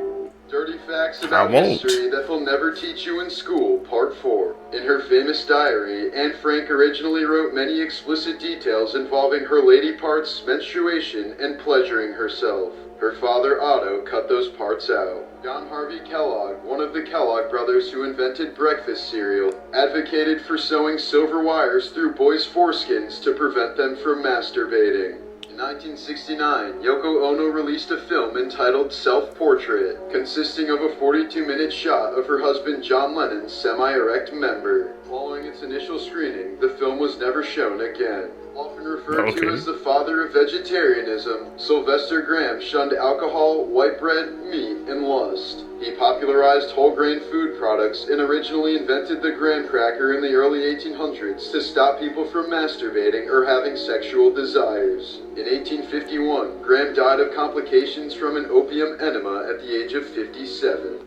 Dirty Facts About History That They'll Never Teach You in School, Part 4. In her famous diary, Anne Frank originally wrote many explicit details involving her lady part's menstruation and pleasuring herself. Her father, Otto, cut those parts out. John Harvey Kellogg, one of the Kellogg brothers who invented breakfast cereal, advocated for sewing silver wires through boys' foreskins to prevent them from masturbating. In 1969, Yoko Ono released a film entitled Self-Portrait, consisting of a 42-minute shot of her husband John Lennon's semi-erect member. Following its initial screening, the film was never shown again. Often referred to as the father of vegetarianism, Sylvester Graham shunned alcohol, white bread, meat, and lust. He popularized whole grain food products and originally invented the graham cracker in the early 1800s to stop people from masturbating or having sexual desires. In 1851, Graham died of complications from an opium enema at the age of 57.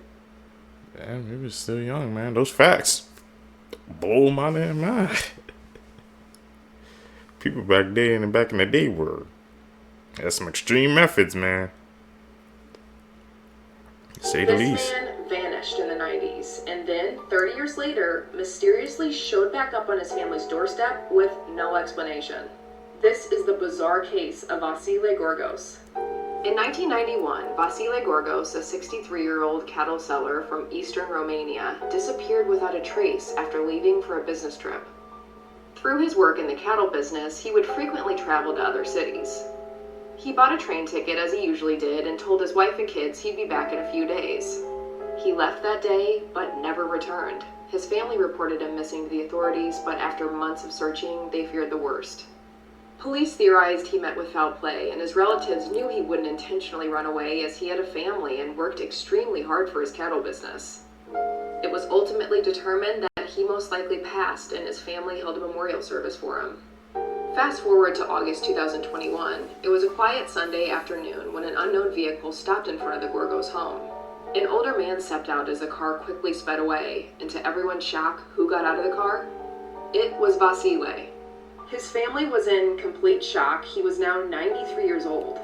Damn, he was still young, man. Those facts blow my damn mind. People back in the day were. That's some extreme methods, man. To say the least. This man vanished in the 90s, and then, 30 years later, mysteriously showed back up on his family's doorstep with no explanation. This is the bizarre case of Vasile Gorgos. In 1991, Vasile Gorgos, a 63-year-old cattle seller from eastern Romania, disappeared without a trace after leaving for a business trip. Through his work in the cattle business, he would frequently travel to other cities. He bought a train ticket as he usually did and told his wife and kids he'd be back in a few days. He left that day, but never returned. His family reported him missing to the authorities, but after months of searching, they feared the worst. Police theorized he met with foul play, and his relatives knew he wouldn't intentionally run away as he had a family and worked extremely hard for his cattle business. It was ultimately determined that he most likely passed, and his family held a memorial service for him. Fast forward to August 2021. It was a quiet Sunday afternoon when an unknown vehicle stopped in front of the Gorgos home. An older man stepped out as the car quickly sped away, and to everyone's shock, who got out of the car? It was Vasile. His family was in complete shock. He was now 93 years old.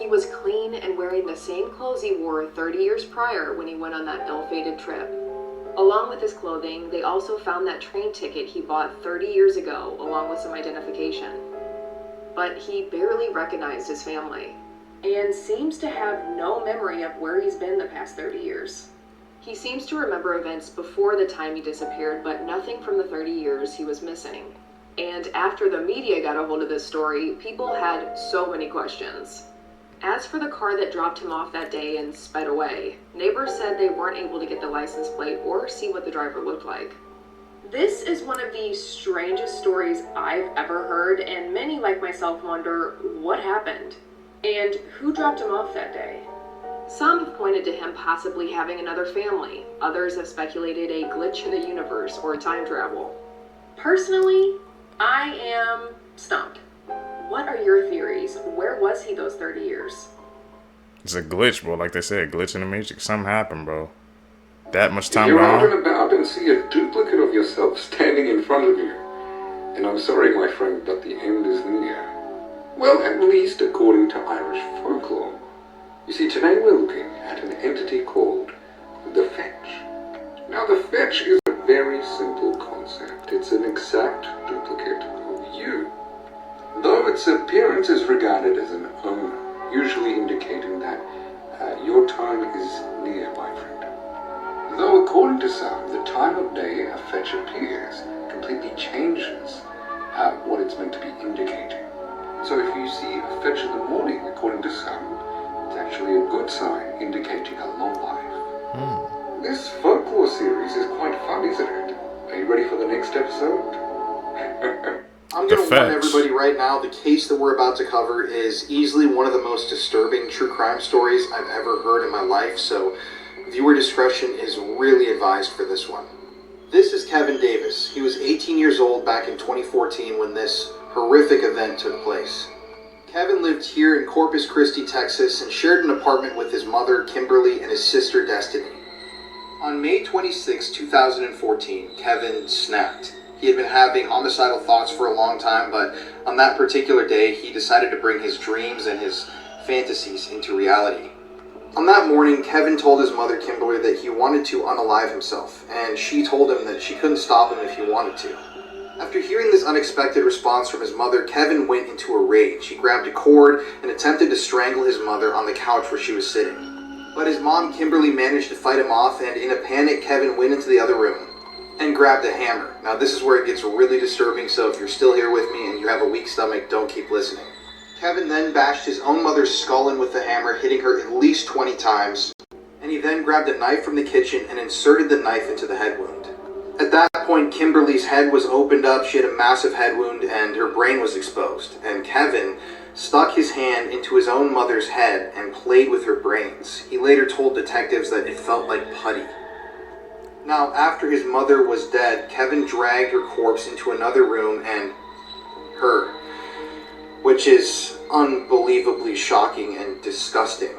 He was clean and wearing the same clothes he wore 30 years prior when he went on that ill-fated trip. Along with his clothing, they also found that train ticket he bought 30 years ago, along with some identification. But he barely recognized his family. and seems to have no memory of where he's been the past 30 years. He seems to remember events before the time he disappeared, but nothing from the 30 years he was missing. And after the media got a hold of this story, people had so many questions. As for the car that dropped him off that day and sped away, neighbors said they weren't able to get the license plate or see what the driver looked like. This is one of the strangest stories I've ever heard, and many like myself wonder what happened and who dropped him off that day. Some have pointed to him possibly having another family. Others have speculated a glitch in the universe or time travel. Personally, I am stumped. What are your theories? Where was he those 30 years? It's a glitch, bro. Like they said, glitch in the matrix. Something happened, bro. That much time You're gone. out and about and see a duplicate of yourself standing in front of you. And I'm sorry, my friend, but the end is near. Well, at least according to Irish folklore. You see, today we're looking at an entity called the Fetch. Now, the Fetch is a very simple concept. It's an exact duplicate of you. Though its appearance is regarded as an omen, usually indicating that your time is near, my friend. Though according to some, the time of day a Fetch appears completely changes what it's meant to be indicating. So if you see a Fetch in the morning, according to some, it's actually a good sign indicating a long life. This folklore series is quite fun, isn't it? Are you ready for the next episode? I'm going to warn everybody right now, the case that we're about to cover is easily one of the most disturbing true crime stories I've ever heard in my life, so viewer discretion is really advised for this one. This is Kevin Davis. He was 18 years old back in 2014 when this horrific event took place. Kevin lived here in Corpus Christi, Texas, and shared an apartment with his mother, Kimberly, and his sister, Destiny. On May 26, 2014, Kevin snapped. He had been having homicidal thoughts for a long time, but on that particular day, he decided to bring his dreams and his fantasies into reality. On that morning, Kevin told his mother, Kimberly, that he wanted to unalive himself, and she told him that she couldn't stop him if he wanted to. After hearing this unexpected response from his mother, Kevin went into a rage. He grabbed a cord and attempted to strangle his mother on the couch where she was sitting. But his mom, Kimberly, managed to fight him off, and in a panic, Kevin went into the other room and grabbed a hammer. Now, this is where it gets really disturbing, so if you're still here with me and you have a weak stomach, don't keep listening. Kevin then bashed his own mother's skull in with the hammer, hitting her at least 20 times, and he then grabbed a knife from the kitchen and inserted the knife into the head wound. At that point, Kimberly's head was opened up, she had a massive head wound, and her brain was exposed, and Kevin stuck his hand into his own mother's head and played with her brains. He later told detectives that it felt like putty. Now, after his mother was dead, Kevin dragged her corpse into another room and her, which is unbelievably shocking and disgusting.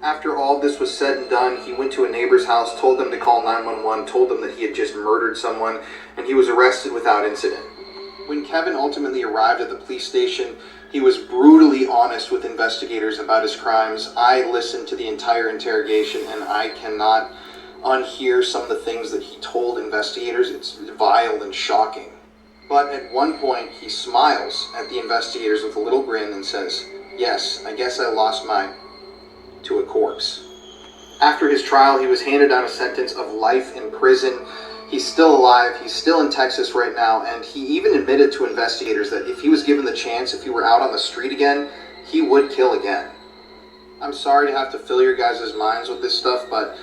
After all this was said and done, he went to a neighbor's house, told them to call 911, told them that he had just murdered someone, and he was arrested without incident. When Kevin ultimately arrived at the police station, he was brutally honest with investigators about his crimes. I listened to the entire interrogation, and I cannot unhear some of the things that he told investigators. It's vile and shocking. But at one point, he smiles at the investigators with a little grin and says, "Yes, I guess I lost mine to a corpse." After his trial, he was handed down a sentence of life in prison. He's still alive, he's still in Texas right now, and he even admitted to investigators that if he was given the chance, if he were out on the street again, he would kill again. I'm sorry to have to fill your guys' minds with this stuff, but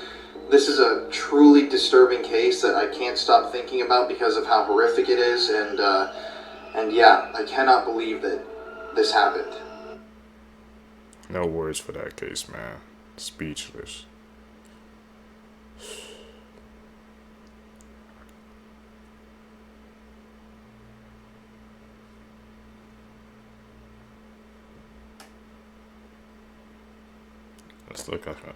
this is a truly disturbing case that I can't stop thinking about because of how horrific it is, and yeah, I cannot believe that this happened. No words for that case, man. Speechless. Let's look at her.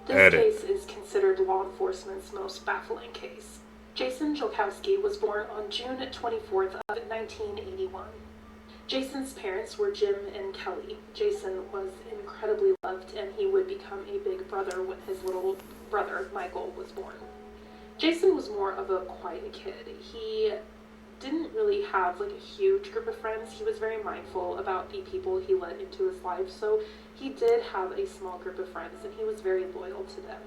This case is considered law enforcement's most baffling case. Jason Jolkowski was born on June 24th of 1981. Jason's parents were Jim and Kelly. Jason was incredibly loved, and he would become a big brother when his little brother, Michael, was born. Jason was more of a quiet kid. He didn't really have like a huge group of friends. He was very mindful about the people he let into his life, so he did have a small group of friends and he was very loyal to them.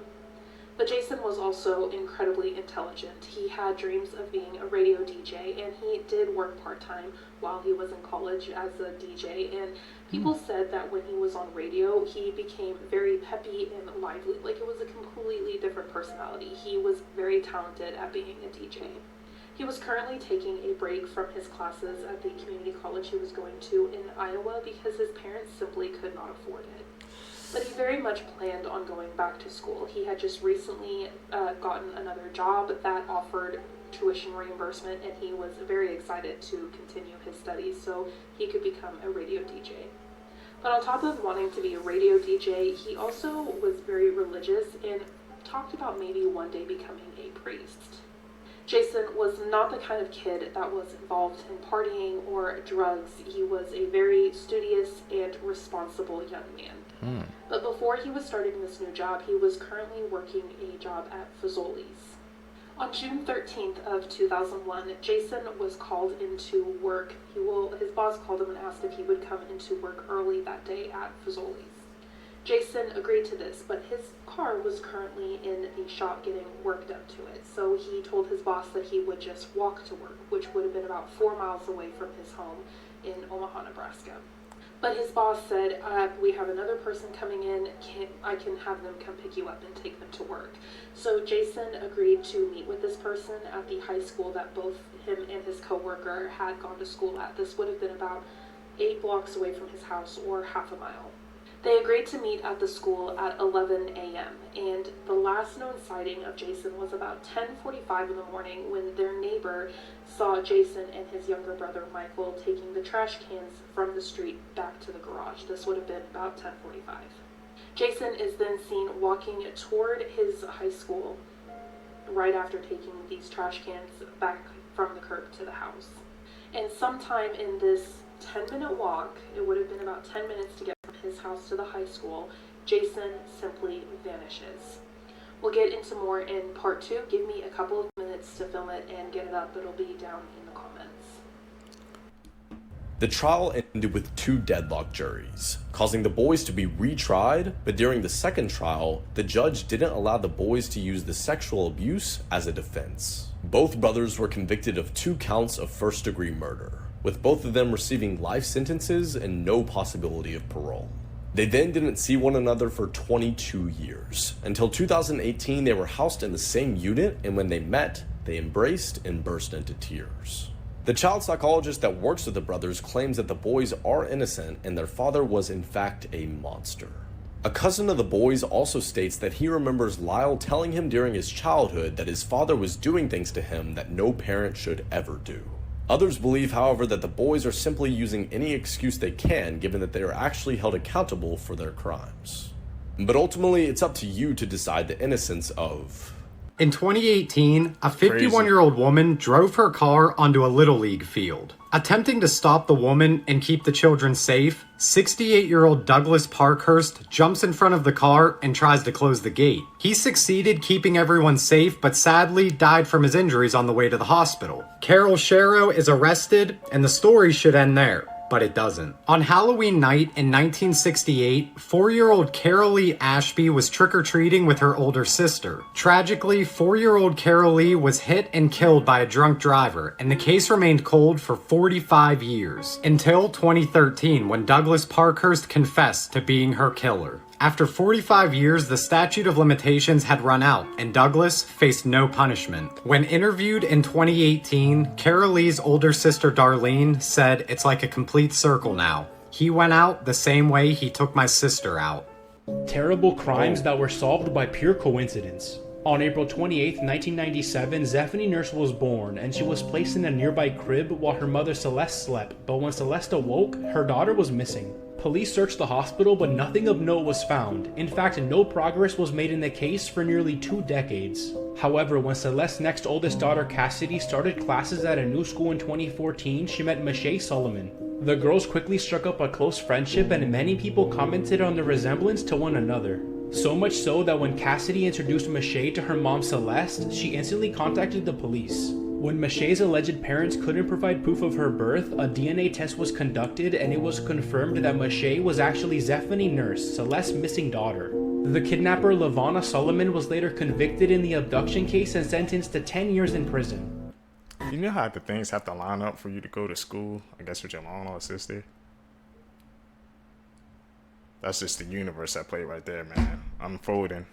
But Jason was also incredibly intelligent. He had dreams of being a radio DJ, and he did work part-time while he was in college as a DJ, and people said that when he was on radio, he became very peppy and lively. Like, it was a completely different personality. He was very talented at being a DJ. He was currently taking a break from his classes at the community college he was going to in Iowa because his parents simply could not afford it. But he very much planned on going back to school. He had just recently gotten another job that offered tuition reimbursement, and he was very excited to continue his studies so he could become a radio DJ. But on top of wanting to be a radio DJ, he also was very religious and talked about maybe one day becoming a priest. Jason was not the kind of kid that was involved in partying or drugs. He was a very studious and responsible young man. But before he was starting this new job, he was currently working a job at Fazoli's. On June 13th of 2001, Jason was called into work. His boss called him and asked if he would come into work early that day at Fazoli's. Jason agreed to this, but his car was currently in the shop getting work done to it. So he told his boss that he would just walk to work, which would have been about 4 miles away from his home in Omaha, Nebraska. But his boss said, we have another person coming in, I can have them come pick you up and take them to work. So Jason agreed to meet with this person at the high school that both him and his coworker had gone to school at. This would have been about 8 blocks away from his house, or half a mile. They agreed to meet at the school at 11 a.m. and the last known sighting of Jason was about 10:45 in the morning when their neighbor saw Jason and his younger brother Michael taking the trash cans from the street back to the garage. This would have been about 10:45. Jason is then seen walking toward his high school right after taking these trash cans back from the curb to the house. And sometime in this 10-minute walk, it would have been about 10 minutes to get from his house to the high school, Jason simply vanishes. We'll get into more in part 2. Give me a couple of minutes to film it and get it up. It'll be down in the comments. The trial ended with 2 deadlocked juries, causing the boys to be retried, but during the second trial, the judge didn't allow the boys to use the sexual abuse as a defense. Both brothers were convicted of 2 counts of first-degree murder, with both of them receiving life sentences and no possibility of parole. They then didn't see one another for 22 years. Until 2018, they were housed in the same unit, and when they met, they embraced and burst into tears. The child psychologist that works with the brothers claims that the boys are innocent and their father was in fact a monster. A cousin of the boys also states that he remembers Lyle telling him during his childhood that his father was doing things to him that no parent should ever do. Others believe, however, that the boys are simply using any excuse they can, given that they are actually held accountable for their crimes. But ultimately, it's up to you to decide the innocence of... In 2018, a 51-year-old woman drove her car onto a Little League field. Attempting to stop the woman and keep the children safe, 68-year-old Douglas Parkhurst jumps in front of the car and tries to close the gate. He succeeded keeping everyone safe, but sadly died from his injuries on the way to the hospital. Carol Sharrow is arrested, and the story should end there. But it doesn't. On Halloween night in 1968, 4-year-old Carol Lee Ashby was trick-or-treating with her older sister. Tragically, 4-year-old Carol Lee was hit and killed by a drunk driver, and the case remained cold for 45 years, until 2013 when Douglas Parkhurst confessed to being her killer. After 45 years, the statute of limitations had run out, and Douglas faced no punishment. When interviewed in 2018, Carol Lee's older sister Darlene said, "It's like a complete circle now. He went out the same way he took my sister out." Terrible crimes that were solved by pure coincidence. On April 28, 1997, Zephany Nurse was born, and she was placed in a nearby crib while her mother Celeste slept, but when Celeste awoke, her daughter was missing. Police searched the hospital, but nothing of note was found. In fact, no progress was made in the case for nearly 2 decades. However, when Celeste's next oldest daughter Cassidy started classes at a new school in 2014, she met Mache Solomon. The girls quickly struck up a close friendship, and many people commented on the resemblance to one another. So much so that when Cassidy introduced Mache to her mom Celeste, she instantly contacted the police. When Mache's alleged parents couldn't provide proof of her birth, a DNA test was conducted and it was confirmed that Mache was actually Zephany Nurse, Celeste's missing daughter. The kidnapper LaVonna Solomon was later convicted in the abduction case and sentenced to 10 years in prison. You know how the things have to line up for you to go to school, I guess with your mom or sister? That's just the universe at play right there, man. Unfolding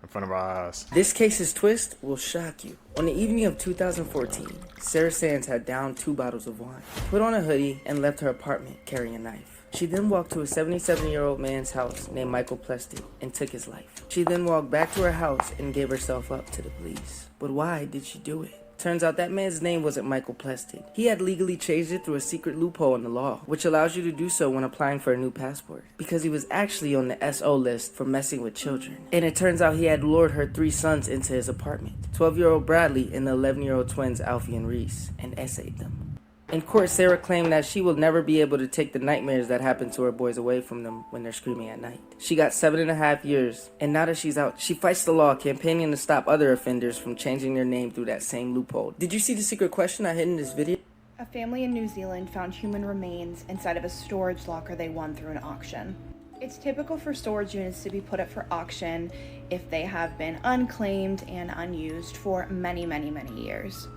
in front of our eyes. This case's twist will shock you. On the evening of 2014, Sarah Sands had downed 2 bottles of wine, put on a hoodie, and left her apartment carrying a knife. She then walked to a 77-year-old man's house named Michael Plested and took his life. She then walked back to her house and gave herself up to the police. But why did she do it? Turns out that man's name wasn't Michael Plested. He had legally changed it through a secret loophole in the law, which allows you to do so when applying for a new passport, because he was actually on the SO list for messing with children. And it turns out he had lured her 3 sons into his apartment, 12-year-old Bradley and the 11-year-old twins Alfie and Reese, and essayed them. In court, Sarah claimed that she will never be able to take the nightmares that happen to her boys away from them when they're screaming at night. She got 7.5 years, and now that she's out, she fights the law, campaigning to stop other offenders from changing their name through that same loophole. Did you see the secret question I hid in this video? A family in New Zealand found human remains inside of a storage locker they won through an auction. It's typical for storage units to be put up for auction if they have been unclaimed and unused for many, many, many years.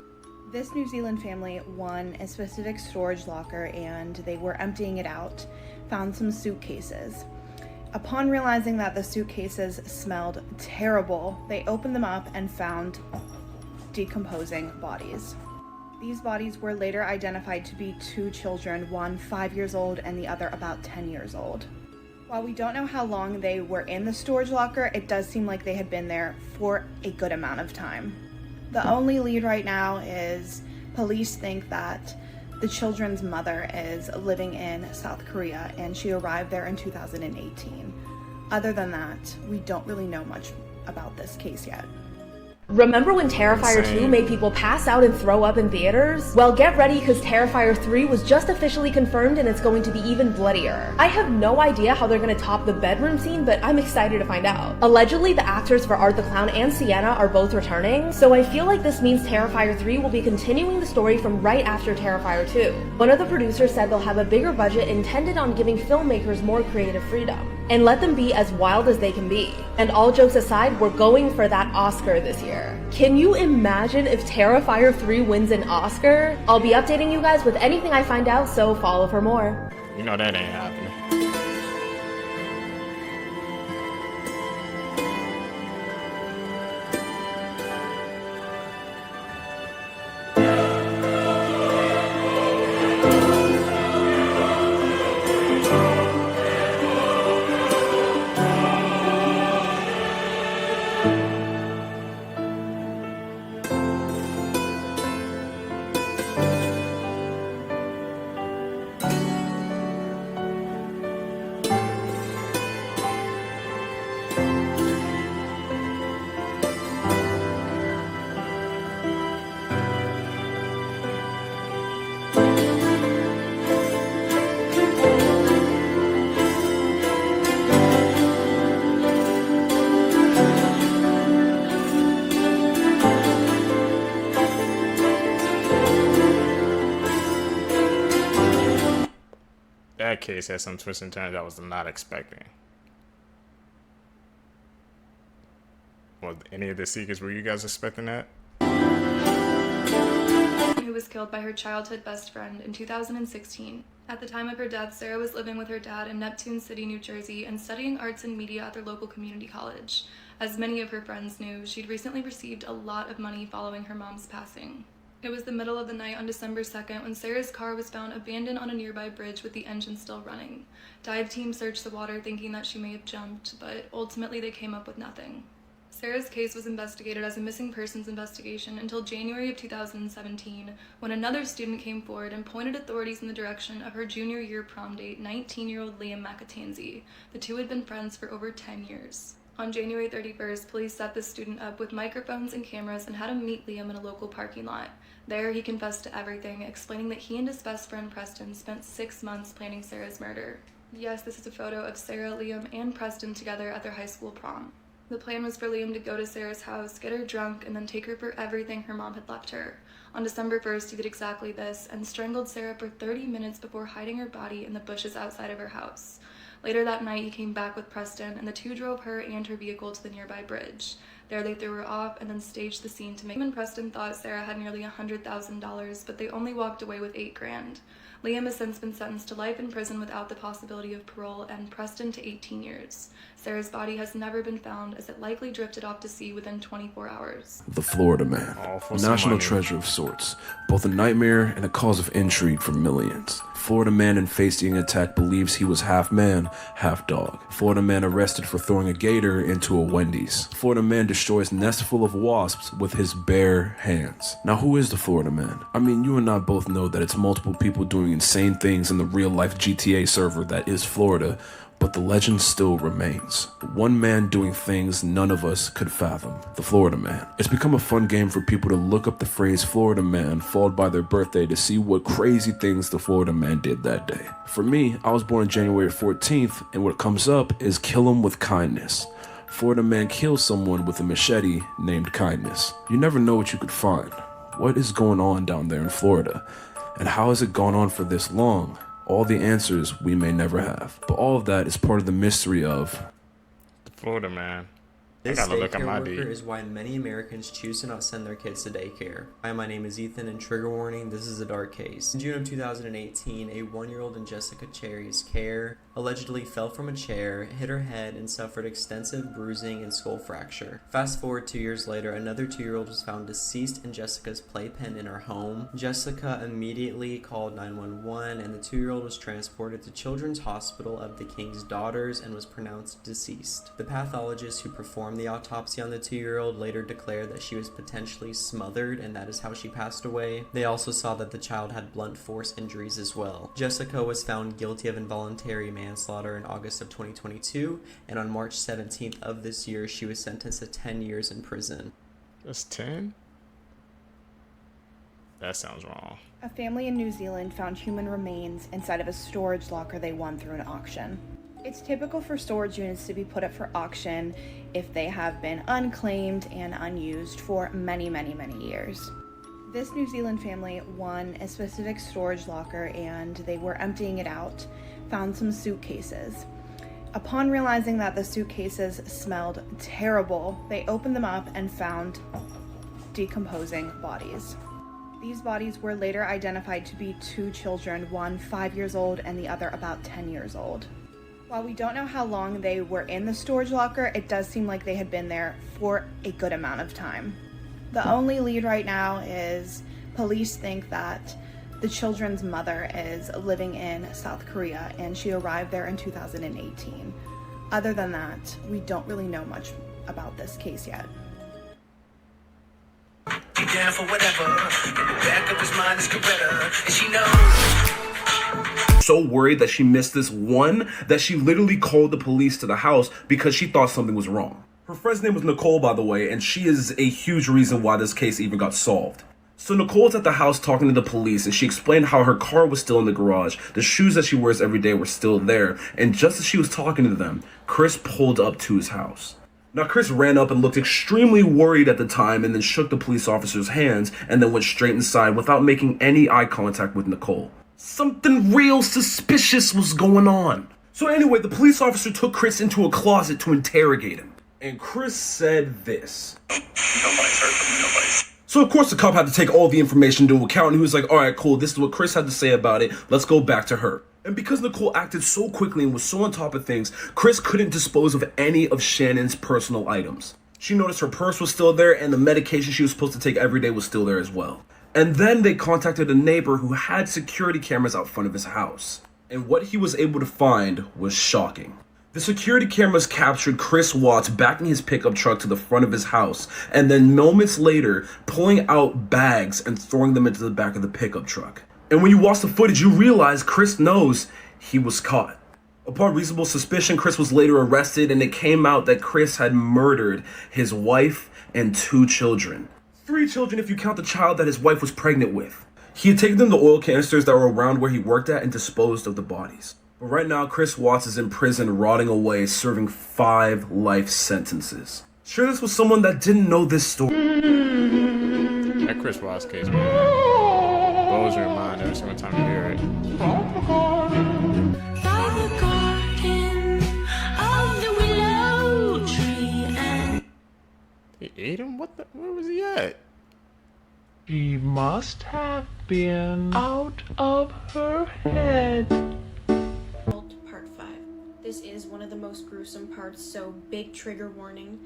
This New Zealand family won a specific storage locker and they were emptying it out, found some suitcases. Upon realizing that the suitcases smelled terrible, they opened them up and found decomposing bodies. These bodies were later identified to be 2 children, one 5 years old and the other about 10 years old. While we don't know how long they were in the storage locker, it does seem like they had been there for a good amount of time. The only lead right now is police think that the children's mother is living in South Korea and she arrived there in 2018. Other than that, we don't really know much about this case yet. Remember when Terrifier 2 made people pass out and throw up in theaters? Well, get ready because Terrifier 3 was just officially confirmed and it's going to be even bloodier. I have no idea how they're going to top the bedroom scene, but I'm excited to find out. Allegedly, the actors for Art the Clown and Sienna are both returning, so I feel like this means Terrifier 3 will be continuing the story from right after Terrifier 2. One of the producers said they'll have a bigger budget intended on giving filmmakers more creative freedom and let them be as wild as they can be. And all jokes aside, we're going for that Oscar this year. Can you imagine if Terrifier 3 wins an Oscar? I'll be updating you guys with anything I find out, so follow for more. You know that ain't happening. That case had some twists and turns I was not expecting. Well, any of the seekers, were you guys expecting that? Who was killed by her childhood best friend in 2016. At the time of her death, Sarah was living with her dad in Neptune City, New Jersey, and studying arts and media at their local community college. As many of her friends knew, she'd recently received a lot of money following her mom's passing. It was the middle of the night on December 2nd when Sarah's car was found abandoned on a nearby bridge with the engine still running. Dive team searched the water thinking that she may have jumped, but ultimately they came up with nothing. Sarah's case was investigated as a missing persons investigation until January of 2017, when another student came forward and pointed authorities in the direction of her junior year prom date, 19-year-old Liam McAtanzi. The two had been friends for over 10 years. On January 31st, police set the student up with microphones and cameras and had him meet Liam in a local parking lot. There, he confessed to everything, explaining that he and his best friend Preston spent 6 months planning Sarah's murder. Yes, this is a photo of Sarah, Liam, and Preston together at their high school prom. The plan was for Liam to go to Sarah's house, get her drunk, and then take her for everything her mom had left her. On December 1st, he did exactly this and strangled Sarah for 30 minutes before hiding her body in the bushes outside of her house. Later that night, he came back with Preston, and the two drove her and her vehicle to the nearby bridge. There they threw her off and then staged the scene to make. Liam and Preston thought Sarah had nearly $100,000, but they only walked away with $8,000. Liam has since been sentenced to life in prison without the possibility of parole, and Preston to 18 years. Sarah's body has never been found, as it likely drifted off to sea within 24 hours. The Florida Man, a national treasure of sorts, both a nightmare and a cause of intrigue for millions. Florida Man in facing attack believes he was half man, half dog. Florida Man arrested for throwing a gator into a Wendy's. Florida Man destroys nest full of wasps with his bare hands. Now who is the Florida Man? I mean, you and I both know that it's multiple people doing insane things in the real-life GTA server that is Florida, but the legend still remains. One man doing things none of us could fathom. The Florida Man. It's become a fun game for people to look up the phrase Florida Man followed by their birthday to see what crazy things the Florida Man did that day. For me, I was born January 14th, and what comes up is kill him with kindness. Florida Man kills someone with a machete named Kindness. You never know what you could find. What is going on down there in Florida? And how has it gone on for this long? All the answers we may never have. But all of that is part of the mystery of the Florida Man. This daycare worker is why many Americans choose to not send their kids to daycare. Hi, my name is Ethan, and trigger warning, this is a dark case. In June of 2018, a 1-year-old in Jessica Cherry's care allegedly fell from a chair, hit her head, and suffered extensive bruising and skull fracture. Fast forward 2 years later, another 2-year-old was found deceased in Jessica's playpen in her home. Jessica immediately called 911, and the 2-year-old was transported to Children's Hospital of the King's Daughters and was pronounced deceased. The pathologist who performed the autopsy on the 2-year-old later declared that she was potentially smothered, and that is how she passed away. They also saw that the child had blunt force injuries as well. Jessica was found guilty of involuntary manslaughter in August of 2022, and on March 17th of this year, she was sentenced to 10 years in prison. That's 10? That sounds wrong. A family in New Zealand found human remains inside of a storage locker they won through an auction. It's typical for storage units to be put up for auction if they have been unclaimed and unused for many, many, many years. This New Zealand family won a specific storage locker, and they were emptying it out, found some suitcases. Upon realizing that the suitcases smelled terrible, they opened them up and found decomposing bodies. These bodies were later identified to be 2 children, one 5 years old and the other about 10 years old. While we don't know how long they were in the storage locker, it does seem like they had been there for a good amount of time. The only lead right now is police think that the children's mother is living in South Korea, and she arrived there in 2018. Other than that, we don't really know much about this case yet. Down for whatever. In the back of his mind is Coretta, and she knows. So worried that she missed this one that she literally called the police to the house because she thought something was wrong. Her friend's name was Nicole, by the way, and she is a huge reason why this case even got solved. So Nicole's at the house talking to the police, and she explained how her car was still in the garage, the shoes that she wears every day were still there, and just as she was talking to them, Chris pulled up to his house. Now Chris ran up and looked extremely worried at the time, and then shook the police officer's hands, and then went straight inside without making any eye contact with Nicole. Something real suspicious was going on. So anyway, the police officer took Chris into a closet to interrogate him. And Chris said this. Nobody's hurt them, nobody's. So of course the cop had to take all the information into account, and he was like, alright, cool, this is what Chris had to say about it, let's go back to her. And because Nicole acted so quickly and was so on top of things, Chris couldn't dispose of any of Shannon's personal items. She noticed her purse was still there, and the medication she was supposed to take every day was still there as well. And then they contacted a neighbor who had security cameras out front of his house. And what he was able to find was shocking. The security cameras captured Chris Watts backing his pickup truck to the front of his house, and then moments later, pulling out bags and throwing them into the back of the pickup truck. And when you watch the footage, you realize Chris knows he was caught. Upon reasonable suspicion, Chris was later arrested, and it came out that Chris had murdered his wife and 2 children. 3 children if you count the child that his wife was pregnant with. He had taken them to oil canisters that were around where he worked at and disposed of the bodies. But right now, Chris Watts is in prison rotting away, serving 5 life sentences. Sure, this was someone that didn't know this story. That Chris Watts case, man, blows your mind every single time you hear it. He ate him? Where was he at? She must have been out of her head. Part 5. This is one of the most gruesome parts, so big trigger warning.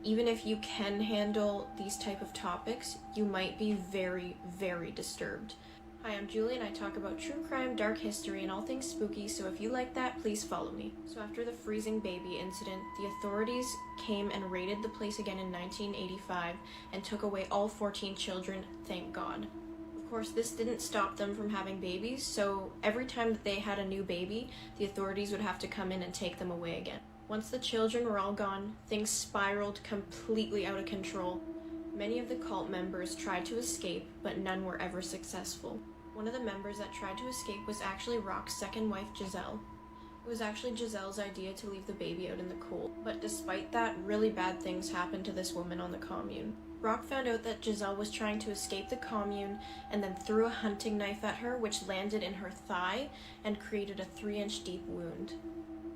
Even if you can handle these type of topics, you might be very, very disturbed. Hi, I'm Julie and I talk about true crime, dark history, and all things spooky, so if you like that, please follow me. So after the freezing baby incident, the authorities came and raided the place again in 1985 and took away all 14 children, thank God. Of course, this didn't stop them from having babies, so every time that they had a new baby, the authorities would have to come in and take them away again. Once the children were all gone, things spiraled completely out of control. Many of the cult members tried to escape, but none were ever successful. One of the members that tried to escape was actually Rock's second wife, Giselle. It was actually Giselle's idea to leave the baby out in the cold, but despite that, really bad things happened to this woman on the commune. Rock found out that Giselle was trying to escape the commune and then threw a hunting knife at her, which landed in her thigh and created a 3-inch deep wound.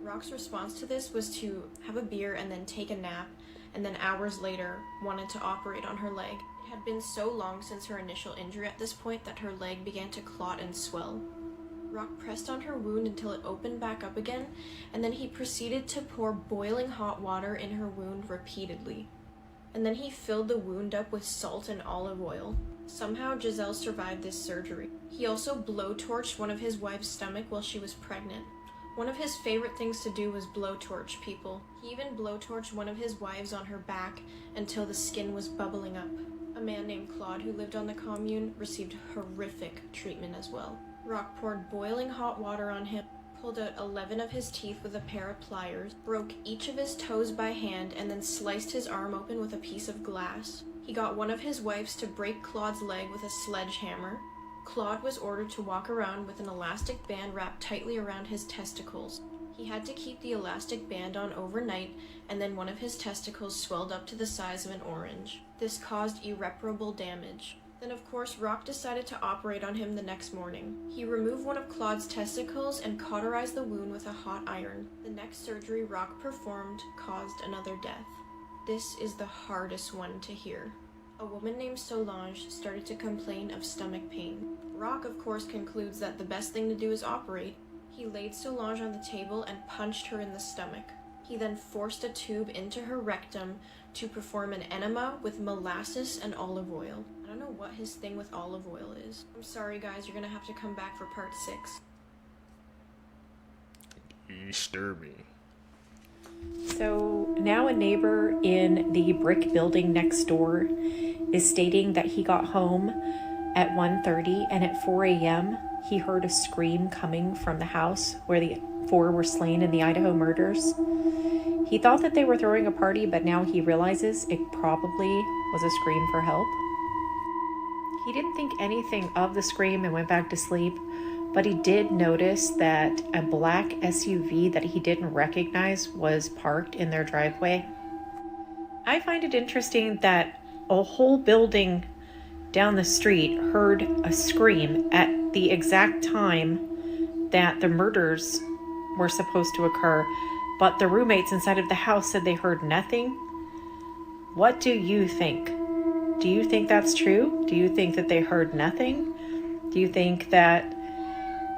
Rock's response to this was to have a beer and then take a nap, and then hours later wanted to operate on her leg. It had been so long since her initial injury at this point that her leg began to clot and swell. Rock pressed on her wound until it opened back up again, and then he proceeded to pour boiling hot water in her wound repeatedly. And then he filled the wound up with salt and olive oil. Somehow Giselle survived this surgery. He also blowtorched one of his wife's stomach while she was pregnant. One of his favorite things to do was blowtorch people. He even blowtorched one of his wives on her back until the skin was bubbling up. A man named Claude who lived on the commune received horrific treatment as well. Rock poured boiling hot water on him, pulled out 11 of his teeth with a pair of pliers, broke each of his toes by hand, and then sliced his arm open with a piece of glass. He got one of his wives to break Claude's leg with a sledgehammer. Claude was ordered to walk around with an elastic band wrapped tightly around his testicles. He had to keep the elastic band on overnight, and then one of his testicles swelled up to the size of an orange. This caused irreparable damage. Then of course Rock decided to operate on him the next morning. He removed one of Claude's testicles and cauterized the wound with a hot iron. The next surgery Rock performed caused another death. This is the hardest one to hear. A woman named Solange started to complain of stomach pain. Rock, of course, concludes that the best thing to do is operate. He laid Solange on the table and punched her in the stomach. He then forced a tube into her rectum to perform an enema with molasses and olive oil. I don't know what his thing with olive oil is. I'm sorry guys, you're gonna have to come back for part 6. Disturbing. So now a neighbor in the brick building next door is stating that he got home at 1:30 and at 4 a.m. he heard a scream coming from the house where the 4 were slain in the Idaho murders. He thought that they were throwing a party, but now he realizes it probably was a scream for help. He didn't think anything of the scream and went back to sleep, but he did notice that a black SUV that he didn't recognize was parked in their driveway. I find it interesting that a whole building down the street heard a scream at the exact time that the murders were supposed to occur, but the roommates inside of the house said they heard nothing. What do you think? Do you think that's true? Do you think that they heard nothing? Do you think that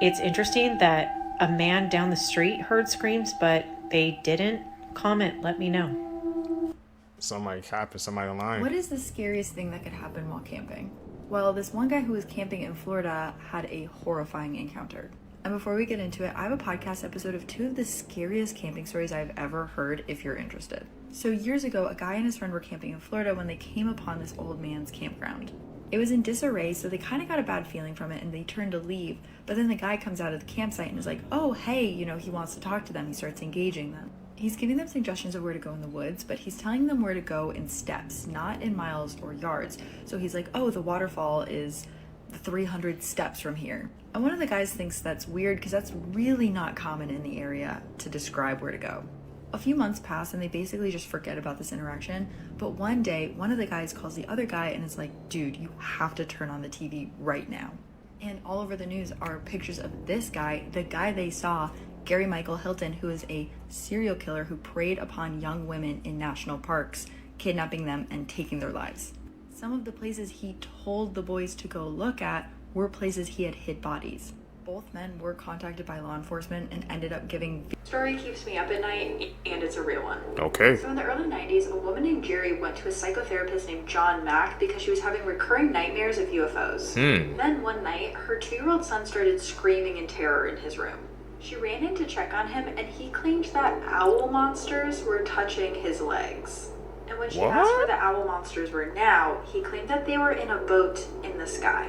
it's interesting that a man down the street heard screams, but they didn't? Comment, let me know. Somebody capping somebody online. What is the scariest thing that could happen while camping? Well, this one guy who was camping in Florida had a horrifying encounter. And before we get into it, I have a podcast episode of 2 of the scariest camping stories I've ever heard if you're interested. So years ago, a guy and his friend were camping in Florida when they came upon this old man's campground. It was in disarray, so they kind of got a bad feeling from it and they turned to leave. But then the guy comes out of the campsite and is like, oh, hey, he wants to talk to them. He starts engaging them. He's giving them suggestions of where to go in the woods, but he's telling them where to go in steps, not in miles or yards. So he's like, oh, the waterfall is the 300 steps from here. And one of the guys thinks that's weird because that's really not common in the area to describe where to go. A few months pass and they basically just forget about this interaction, but one day, one of the guys calls the other guy and is like, dude, you have to turn on the TV right now. And all over the news are pictures of this guy, the guy they saw, Gary Michael Hilton, who is a serial killer who preyed upon young women in national parks, kidnapping them and taking their lives. Some of the places he told the boys to go look at were places he had hid bodies. Both men were contacted by law enforcement and ended up giving... Story keeps me up at night, and it's a real one. Okay. So in the early 90s, a woman named Jerry went to a psychotherapist named John Mack because she was having recurring nightmares of UFOs. Then one night, her 2-year-old son started screaming in terror in his room. She ran in to check on him, and he claimed that owl monsters were touching his legs. And when she asked where the owl monsters were now, he claimed that they were in a boat in the sky.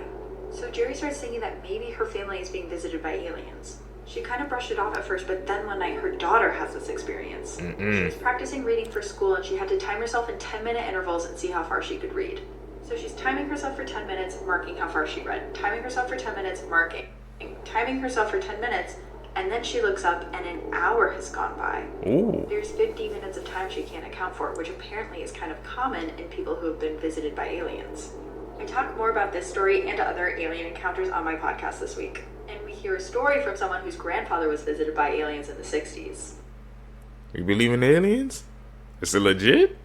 So Jerry starts thinking that maybe her family is being visited by aliens. She kind of brushed it off at first, but then one night her daughter has this experience. She was practicing reading for school and she had to time herself in 10-minute intervals and see how far she could read. So she's timing herself for 10 minutes, marking how far she read. Timing herself for 10 minutes, marking. Timing herself for 10 minutes, and then she looks up and an hour has gone by. There's 50 minutes of time she can't account for, which apparently is kind of common in people who have been visited by aliens. I talk more about this story and other alien encounters on my podcast this week. And we hear a story from someone whose grandfather was visited by aliens in the 60s. You believe in aliens? Is it legit?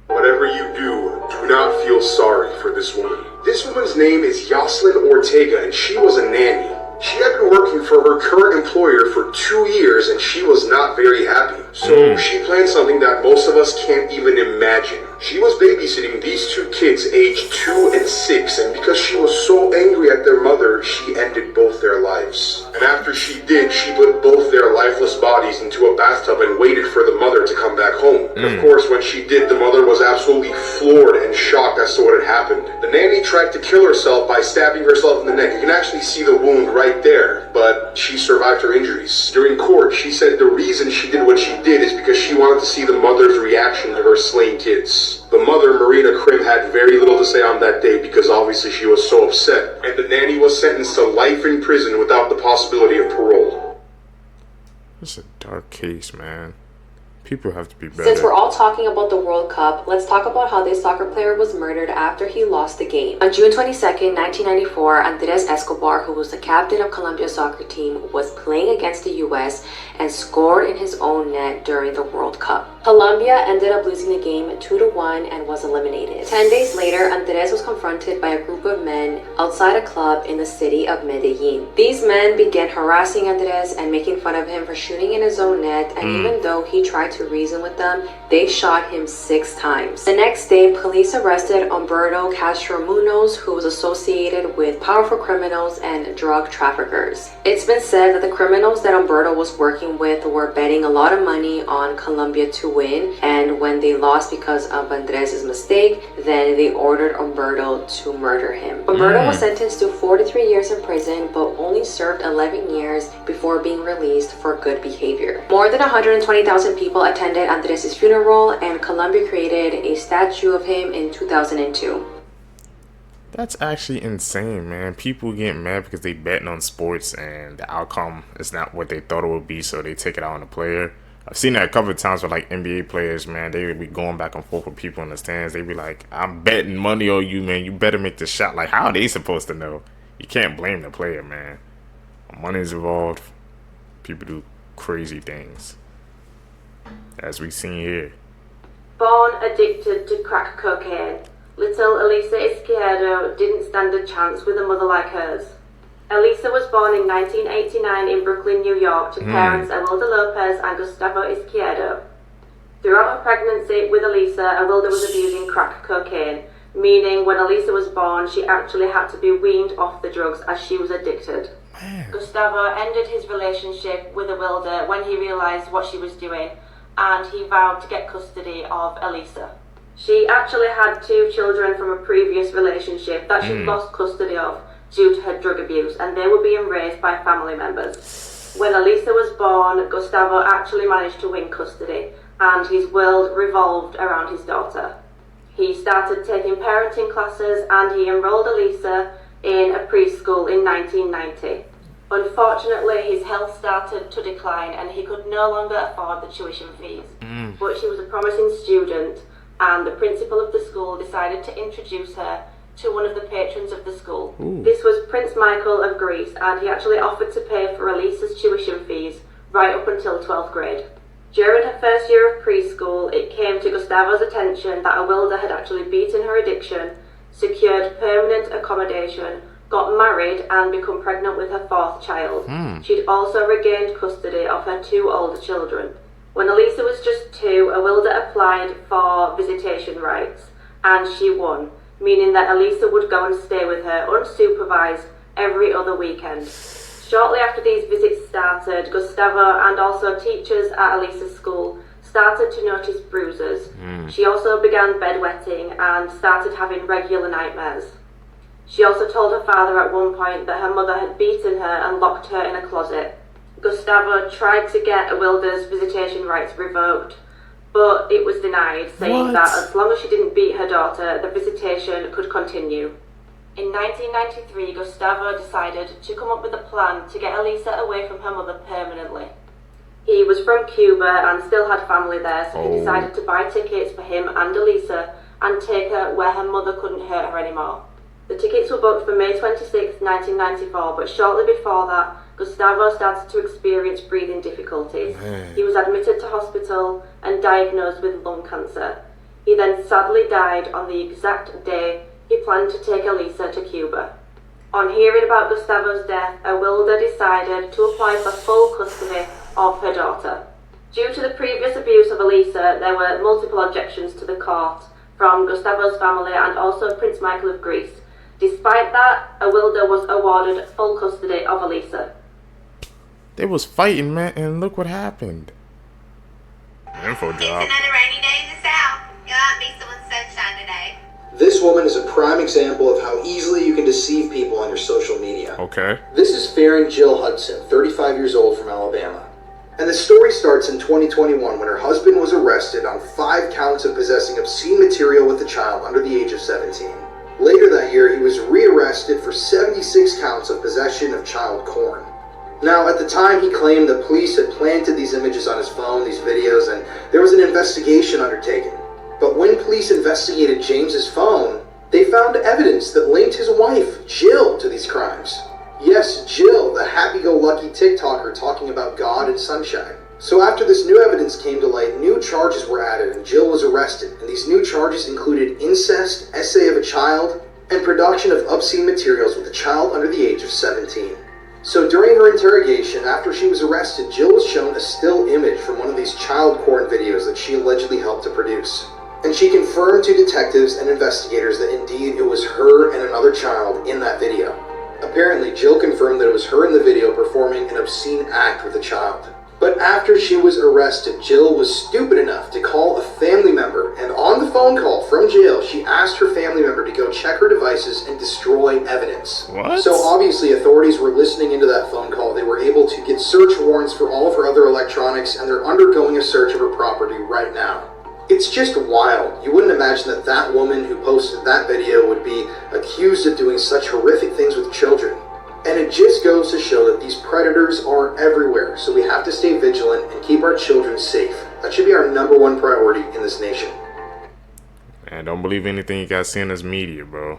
Whatever you do not feel sorry for this woman. This woman's name is Yoselin Ortega, and she was a nanny. She had been working for her current employer for 2 years, and she was not very happy. So she planned something that most of us can't even imagine. She was babysitting these 2 kids aged 2 and 6, and because she was so angry at their mother, she ended both their lives. And after she did, she put both their lifeless bodies into a bathtub and waited for the mother to come back home. And of course, when she did, the mother was absolutely floored and shocked as to what had happened. The nanny tried to kill herself by stabbing herself in the neck. You can actually see the wound right there, but she survived her injuries. During court, she said the reason she did what she did is because she wanted to see the mother's reaction to her slain kids. The mother, Marina Krim, had very little to say on that day because obviously she was so upset, and the nanny was sentenced to life in prison without the possibility of parole. It's a dark case, man. People have to be better. Since we're all talking about the World Cup, let's talk about how this soccer player was murdered after he lost the game. On June 22nd, 1994, Andres Escobar, who was the captain of Colombia's soccer team, was playing against the US and scored in his own net during the World Cup. Colombia ended up losing the game 2-1 and was eliminated. 10 days later, Andres was confronted by a group of men outside a club in the city of Medellin. These men began harassing Andres and making fun of him for shooting in his own net, and even though he tried to reason with them, they shot him 6 times. The next day, police arrested Humberto Castro Munoz, who was associated with powerful criminals and drug traffickers. It's been said that the criminals that Humberto was working with were betting a lot of money on Colombia to win, and when they lost because of Andres' mistake, then they ordered Humberto to murder him. Humberto was sentenced to 43 years in prison, but only served 11 years before being released for good behavior. More than 120,000 people attended Andres' funeral, and Colombia created a statue of him in 2002. That's actually insane, man. People get mad because they betting on sports and the outcome is not what they thought it would be, so they take it out on the player. I've seen that a couple of times with like NBA players, man. They would be going back and forth with people in the stands. They be like, I'm betting money on you, man. You better make the shot. Like, how are they supposed to know? You can't blame the player, man. Money's involved. People do crazy things, as we've seen here. Born addicted to crack cocaine, little Elisa Izquierdo didn't stand a chance with a mother like hers. Elisa was born in 1989 in Brooklyn, New York, to parents Awilda Lopez and Gustavo Izquierdo. Throughout her pregnancy with Elisa, Awilda was abusing crack cocaine, meaning when Elisa was born, she actually had to be weaned off the drugs as she was addicted. Gustavo ended his relationship with Awilda when he realized what she was doing, and he vowed to get custody of Elisa. She actually had 2 children from a previous relationship that she lost custody of due to her drug abuse, and they were being raised by family members. When Elisa was born, Gustavo actually managed to win custody, and his world revolved around his daughter. He started taking parenting classes, and he enrolled Elisa in a preschool in 1990. Unfortunately, his health started to decline and he could no longer afford the tuition fees. But she was a promising student, and the principal of the school decided to introduce her to one of the patrons of the school. This was Prince Michael of Greece, and he actually offered to pay for Elisa's tuition fees right up until 12th grade. During her first year of preschool, it came to Gustavo's attention that Awilda had actually beaten her addiction, secured permanent accommodation, got married and become pregnant with her 4th child. She'd also regained custody of her 2 older children. When Elisa was just 2, Awilda applied for visitation rights, and she won, meaning that Elisa would go and stay with her unsupervised every other weekend. Shortly after these visits started, Gustavo and also teachers at Elisa's school started to notice bruises. She also began bedwetting and started having regular nightmares. She also told her father at one point that her mother had beaten her and locked her in a closet. Gustavo tried to get Awilda's visitation rights revoked, but it was denied, saying that as long as she didn't beat her daughter, the visitation could continue. In 1993, Gustavo decided to come up with a plan to get Elisa away from her mother permanently. He was from Cuba and still had family there, so he decided to buy tickets for him and Elisa and take her where her mother couldn't hurt her anymore. The tickets were booked for May 26, 1994, but shortly before that, Gustavo started to experience breathing difficulties. He was admitted to hospital and diagnosed with lung cancer. He then sadly died on the exact day he planned to take Elisa to Cuba. On hearing about Gustavo's death, Awilda decided to apply for full custody of her daughter. Due to the previous abuse of Elisa, there were multiple objections to the court from Gustavo's family and also Prince Michael of Greece. Despite that, Awilda was awarded full custody of Elisa. They was fighting, man, and look what happened. Info drop. It's another rainy day in the South. Go out and be someone's sunshine today. This woman is a prime example of how easily you can deceive people on your social media. Okay. This is Farron Jill Hudson, 35 years old, from Alabama. And the story starts in 2021 when her husband was arrested on 5 counts of possessing obscene material with a child under the age of 17. Later that year, he was rearrested for 76 counts of possession of child porn. Now, at the time, he claimed the police had planted these images on his phone, these videos, and there was an investigation undertaken. But when police investigated James's phone, they found evidence that linked his wife, Jill, to these crimes. Yes, Jill, the happy-go-lucky TikToker talking about God and sunshine. So after this new evidence came to light, new charges were added and Jill was arrested. And these new charges included incest, essay of a child, and production of obscene materials with a child under the age of 17. So during her interrogation, after she was arrested, Jill was shown a still image from one of these child porn videos that she allegedly helped to produce. And she confirmed to detectives and investigators that indeed it was her and another child in that video. Apparently, Jill confirmed that it was her in the video performing an obscene act with a child. But after she was arrested, Jill was stupid enough to call a family member, and on the phone call from Jill, she asked her family member to go check her devices and destroy evidence. What? So obviously authorities were listening into that phone call. They were able to get search warrants for all of her other electronics, and they're undergoing a search of her property right now. It's just wild. You wouldn't imagine that that woman who posted that video would be accused of doing such horrific things with children. And it just goes to show that these predators are everywhere, so we have to stay vigilant and keep our children safe. That should be our #1 priority in this nation. Man, don't believe anything you guys see in this media, bro.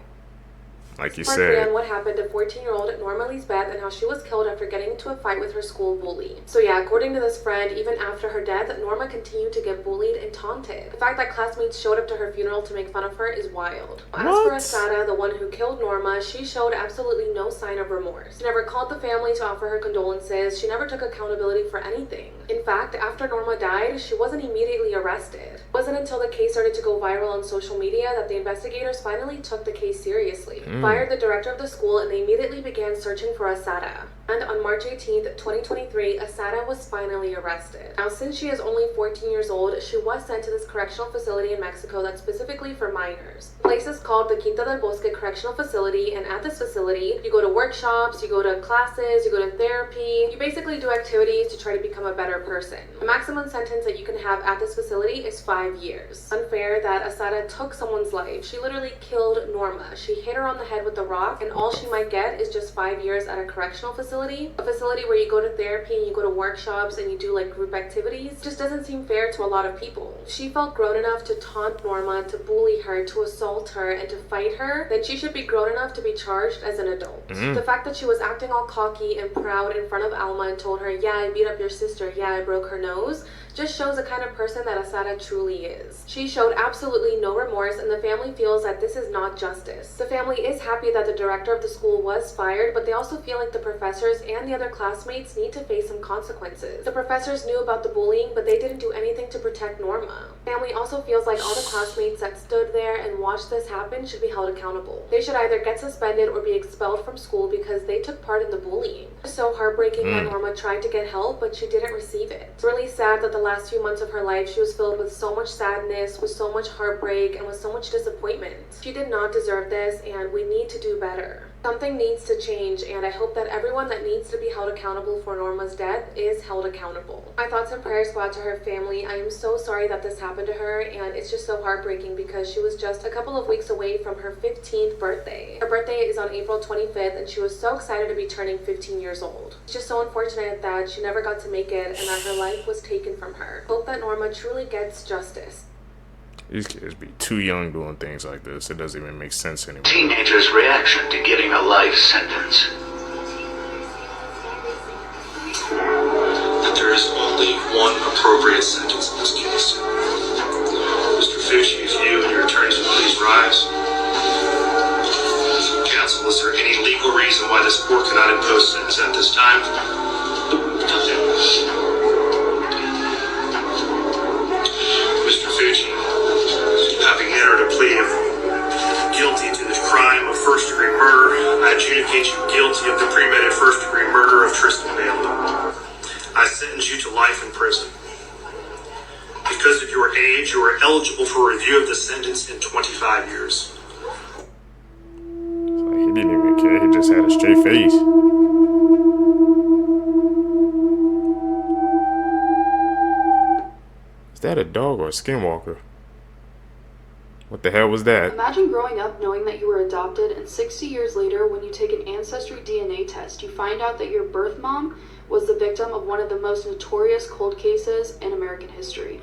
Like you Partly said. on what happened to 14-year-old Norma Lisbeth and how she was killed after getting into a fight with her school bully. So yeah, according to this friend, even after her death, Norma continued to get bullied and taunted. The fact that classmates showed up to her funeral to make fun of her is wild. As for Asada, the one who killed Norma, she showed absolutely no sign of remorse. She never called the family to offer her condolences. She never took accountability for anything. In fact, after Norma died, she wasn't immediately arrested. It wasn't until the case started to go viral on social media that the investigators finally took the case seriously. Fired the director of the school, and they immediately began searching for Asada. And on March 18th, 2023, Asada was finally arrested. Now, since she is only 14 years old, she was sent to this correctional facility in Mexico that's specifically for minors. The place is called the Quinta del Bosque Correctional Facility, and at this facility, you go to workshops, you go to classes, you go to therapy, you basically do activities to try to become a better person. The maximum sentence that you can have at this facility is 5 years. Unfair that Asada took someone's life. She literally killed Norma. She hit her on the head with a rock, and all she might get is just 5 years at a correctional facility. A facility where you go to therapy and you go to workshops and you do like group activities. It just doesn't seem fair to a lot of people. If she felt grown enough to taunt Norma, to bully her, to assault her, and to fight her, then she should be grown enough to be charged as an adult. The fact that she was acting all cocky and proud in front of Alma and told her, yeah, I beat up your sister, yeah, I broke her nose, just shows the kind of person that Asada truly is. She showed absolutely no remorse, and the family feels that this is not justice. The family is happy that the director of the school was fired, but they also feel like the professors and the other classmates need to face some consequences. The professors knew about the bullying, but they didn't do anything to protect Norma. Family also feels like all the classmates that stood there and watched this happen should be held accountable. They should either get suspended or be expelled from school because they took part in the bullying. It's so heartbreaking that Norma tried to get help, but she didn't receive it. It's really sad that the last few months of her life she was filled with so much sadness, with so much heartbreak, and with so much disappointment. She did not deserve this, and we need to do better. Something needs to change, and I hope that everyone that needs to be held accountable for Norma's death is held accountable. My thoughts and prayers go out to her family. I am so sorry that this happened to her, and it's just so heartbreaking because she was just a couple of weeks away from her 15th birthday. Her birthday is on April 25th, and she was so excited to be turning 15 years old. It's just so unfortunate that she never got to make it and that her life was taken from her. Hope that Norma truly gets justice. These kids be too young doing things like this. It doesn't even make sense anymore. Teenagers' reaction to getting a life sentence. That there is only one appropriate sentence in this case. Mr. Fucci, if you and your attorneys would please rise. Counsel, is there any legal reason why this court cannot impose sentence at this time? Mr. Fucci, having entered a plea of guilty to the crime of first-degree murder, I adjudicate you guilty of the premeditated first-degree murder of Tristan Bailey. I sentence you to life in prison. Because of your age, you are eligible for review of the sentence in 25 years. He didn't even care. He just had a straight face. Is that a dog or a skinwalker? What the hell was that? Imagine growing up knowing that you were adopted, and 60 years later, when you take an ancestry DNA test, you find out that your birth mom was the victim of one of the most notorious cold cases in American history.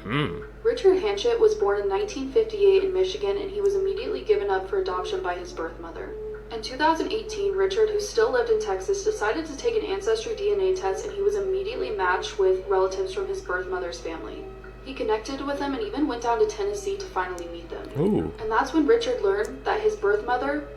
Richard Hanchett was born in 1958 in Michigan, and he was immediately given up for adoption by his birth mother. In 2018, Richard, who still lived in Texas, decided to take an ancestry DNA test, and he was immediately matched with relatives from his birth mother's family. He connected with them and even went down to Tennessee to finally meet them. Ooh. And that's when Richard learned that his birth mother,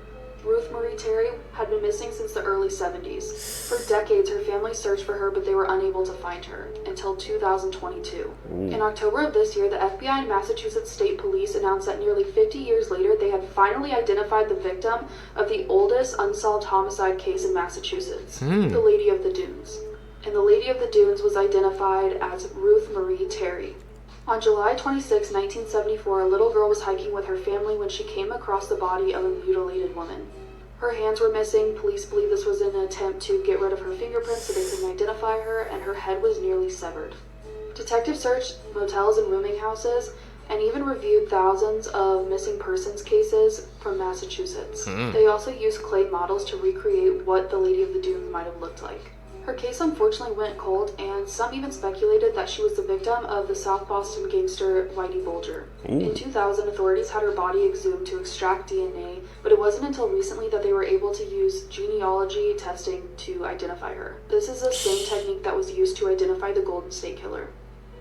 Ruth Marie Terry, had been missing since the early 70s. For decades, her family searched for her, but they were unable to find her until 2022. Ooh. In October of this year, the FBI and Massachusetts State Police announced that nearly 50 years later, they had finally identified the victim of the oldest unsolved homicide case in Massachusetts, the Lady of the Dunes. And the Lady of the Dunes was identified as Ruth Marie Terry. On July 26, 1974, a little girl was hiking with her family when she came across the body of a mutilated woman. Her hands were missing. Police believe this was in an attempt to get rid of her fingerprints so they couldn't identify her, and her head was nearly severed. Detectives searched motels and rooming houses and even reviewed thousands of missing persons cases from Massachusetts. They also used clay models to recreate what the Lady of the Dunes might have looked like. Her case unfortunately went cold, and some even speculated that she was the victim of the South Boston gangster Whitey Bulger. In 2000, authorities had her body exhumed to extract DNA, but it wasn't until recently that they were able to use genealogy testing to identify her. This is the same technique that was used to identify the Golden State Killer.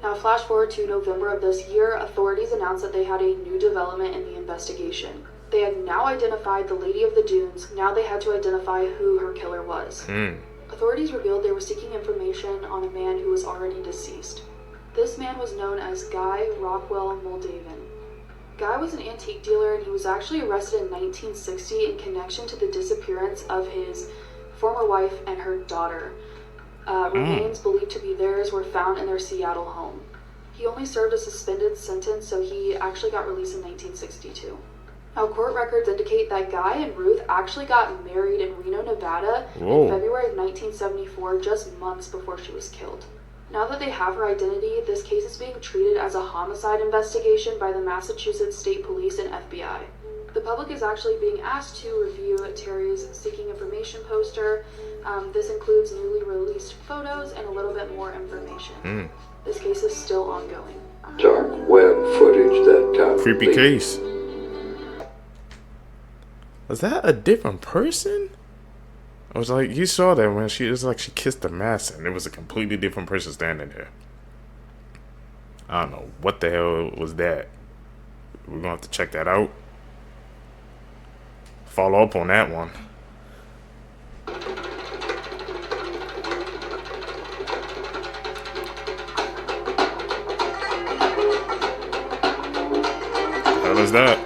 Now flash forward to November of this year, authorities announced that they had a new development in the investigation. They had now identified the Lady of the Dunes. Now they had to identify who her killer was. Authorities revealed they were seeking information on a man who was already deceased. This man was known as Guy Rockwell Moldavan. Guy was an antique dealer, and he was actually arrested in 1960 in connection to the disappearance of his former wife, and her daughter. Remains believed to be theirs were found in their Seattle home. He only served a suspended sentence, so he actually got released in 1962. Now, court records indicate that Guy and Ruth actually got married in Reno, Nevada in February of 1974, just months before she was killed. Now that they have her identity, this case is being treated as a homicide investigation by the Massachusetts State Police and FBI. The public is actually being asked to review Terry's Seeking Information poster. This includes newly released photos and a little bit more information. This case is still ongoing. Dark web footage that creepy case. Was that a different person? I was like, you saw that when she kissed the mask and it was a completely different person standing there. I don't know what the hell was that. We're gonna have to check that out. Follow up on that one. What the hell is that?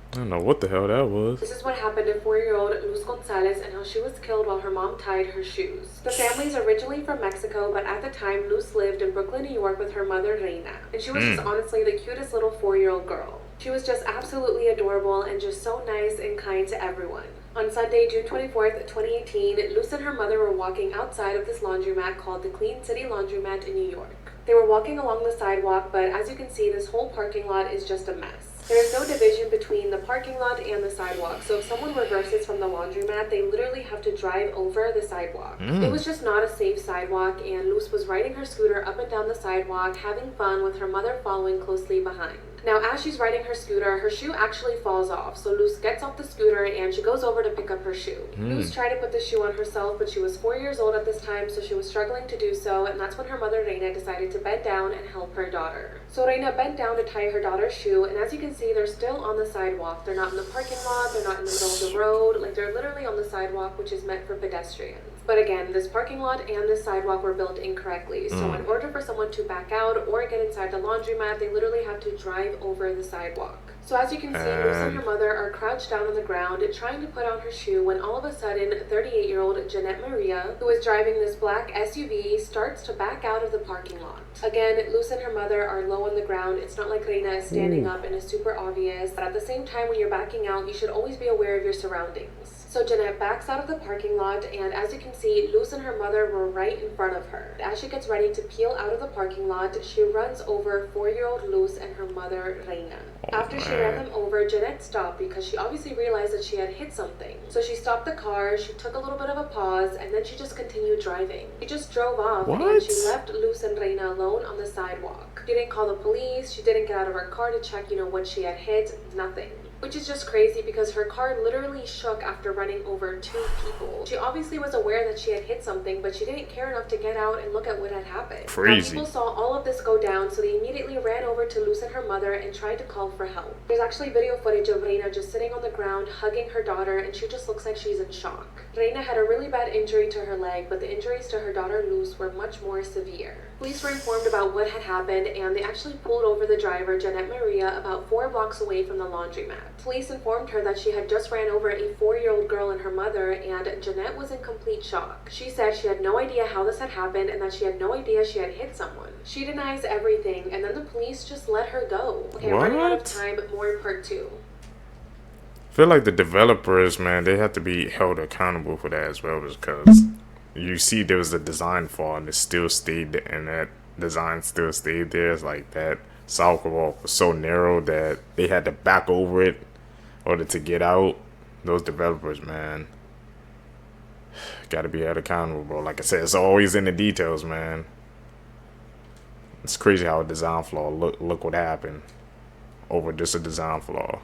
I don't know what the hell that was. This is what happened to 4-year-old Luz Gonzalez and how she was killed while her mom tied her shoes. The family is originally from Mexico, but at the time Luz lived in Brooklyn, New York with her mother Reina. And she was just honestly the cutest little 4-year-old girl. She was just absolutely adorable and just so nice and kind to everyone. On Sunday, June 24th, 2018, Luz and her mother were walking outside of this laundromat called the Clean City Laundromat in New York. They were walking along the sidewalk, but as you can see, this whole parking lot is just a mess. There is no division between the parking lot and the sidewalk, so if someone reverses from the laundromat, they literally have to drive over the sidewalk. It was just not a safe sidewalk, and Luz was riding her scooter up and down the sidewalk, having fun with her mother following closely behind. Now, as she's riding her scooter, her shoe actually falls off, so Luz gets off the scooter and she goes over to pick up her shoe. Luz tried to put the shoe on herself, but she was 4 years old at this time, so she was struggling to do so, and that's when her mother Reina decided to bend down and help her daughter. So Reina bent down to tie her daughter's shoe, and as you can see, they're still on the sidewalk. They're not in the parking lot, they're not in the middle of the road, like they're literally on the sidewalk, which is meant for pedestrians. But again, this parking lot and this sidewalk were built incorrectly, so in order for someone to back out or get inside the laundromat, they literally have to drive over the sidewalk. So as you can see, Luz and her mother are crouched down on the ground trying to put on her shoe when all of a sudden, 38-year-old Jeanette Maria, who is driving this black SUV, starts to back out of the parking lot. Again, Luz and her mother are low on the ground. It's not like Reina is standing up and is super obvious, but at the same time, when you're backing out, you should always be aware of your surroundings. So Jeanette backs out of the parking lot, and as you can see, Luz and her mother were right in front of her. As she gets ready to peel out of the parking lot, she runs over 4-year-old Luz and her mother Reina. After she ran them over, Jeanette stopped because she obviously realized that she had hit something. So she stopped the car, she took a little bit of a pause, and then she just continued driving. She just drove off, and she left Luz and Reina alone on the sidewalk. She didn't call the police, she didn't get out of her car to check, what she had hit, nothing. Which is just crazy because her car literally shook after running over 2 people. She obviously was aware that she had hit something, but she didn't care enough to get out and look at what had happened. Crazy. Now, people saw all of this go down, so they immediately ran over to Luz and her mother and tried to call for help. There's actually video footage of Reina just sitting on the ground, hugging her daughter, and she just looks like she's in shock. Reina had a really bad injury to her leg, but the injuries to her daughter Luz were much more severe. Police were informed about what had happened, and they actually pulled over the driver, Jeanette Maria, about 4 blocks away from the laundromat. Police informed her that she had just ran over a 4-year-old girl and her mother, and Jeanette was in complete shock. She said she had no idea how this had happened and that she had no idea she had hit someone. She denies everything, and then the police just let her go. Okay, I'm running out of time, more in part 2. I feel like the developers, man, they have to be held accountable for that as well, because you see there was a design flaw and it still stayed there, and that design still stayed there. It's like that sidewalk was so narrow that they had to back over it in order to get out. Those developers, man, gotta be held accountable, bro. Like I said, it's always in the details, man. It's crazy how a design flaw, look what happened over just a design flaw.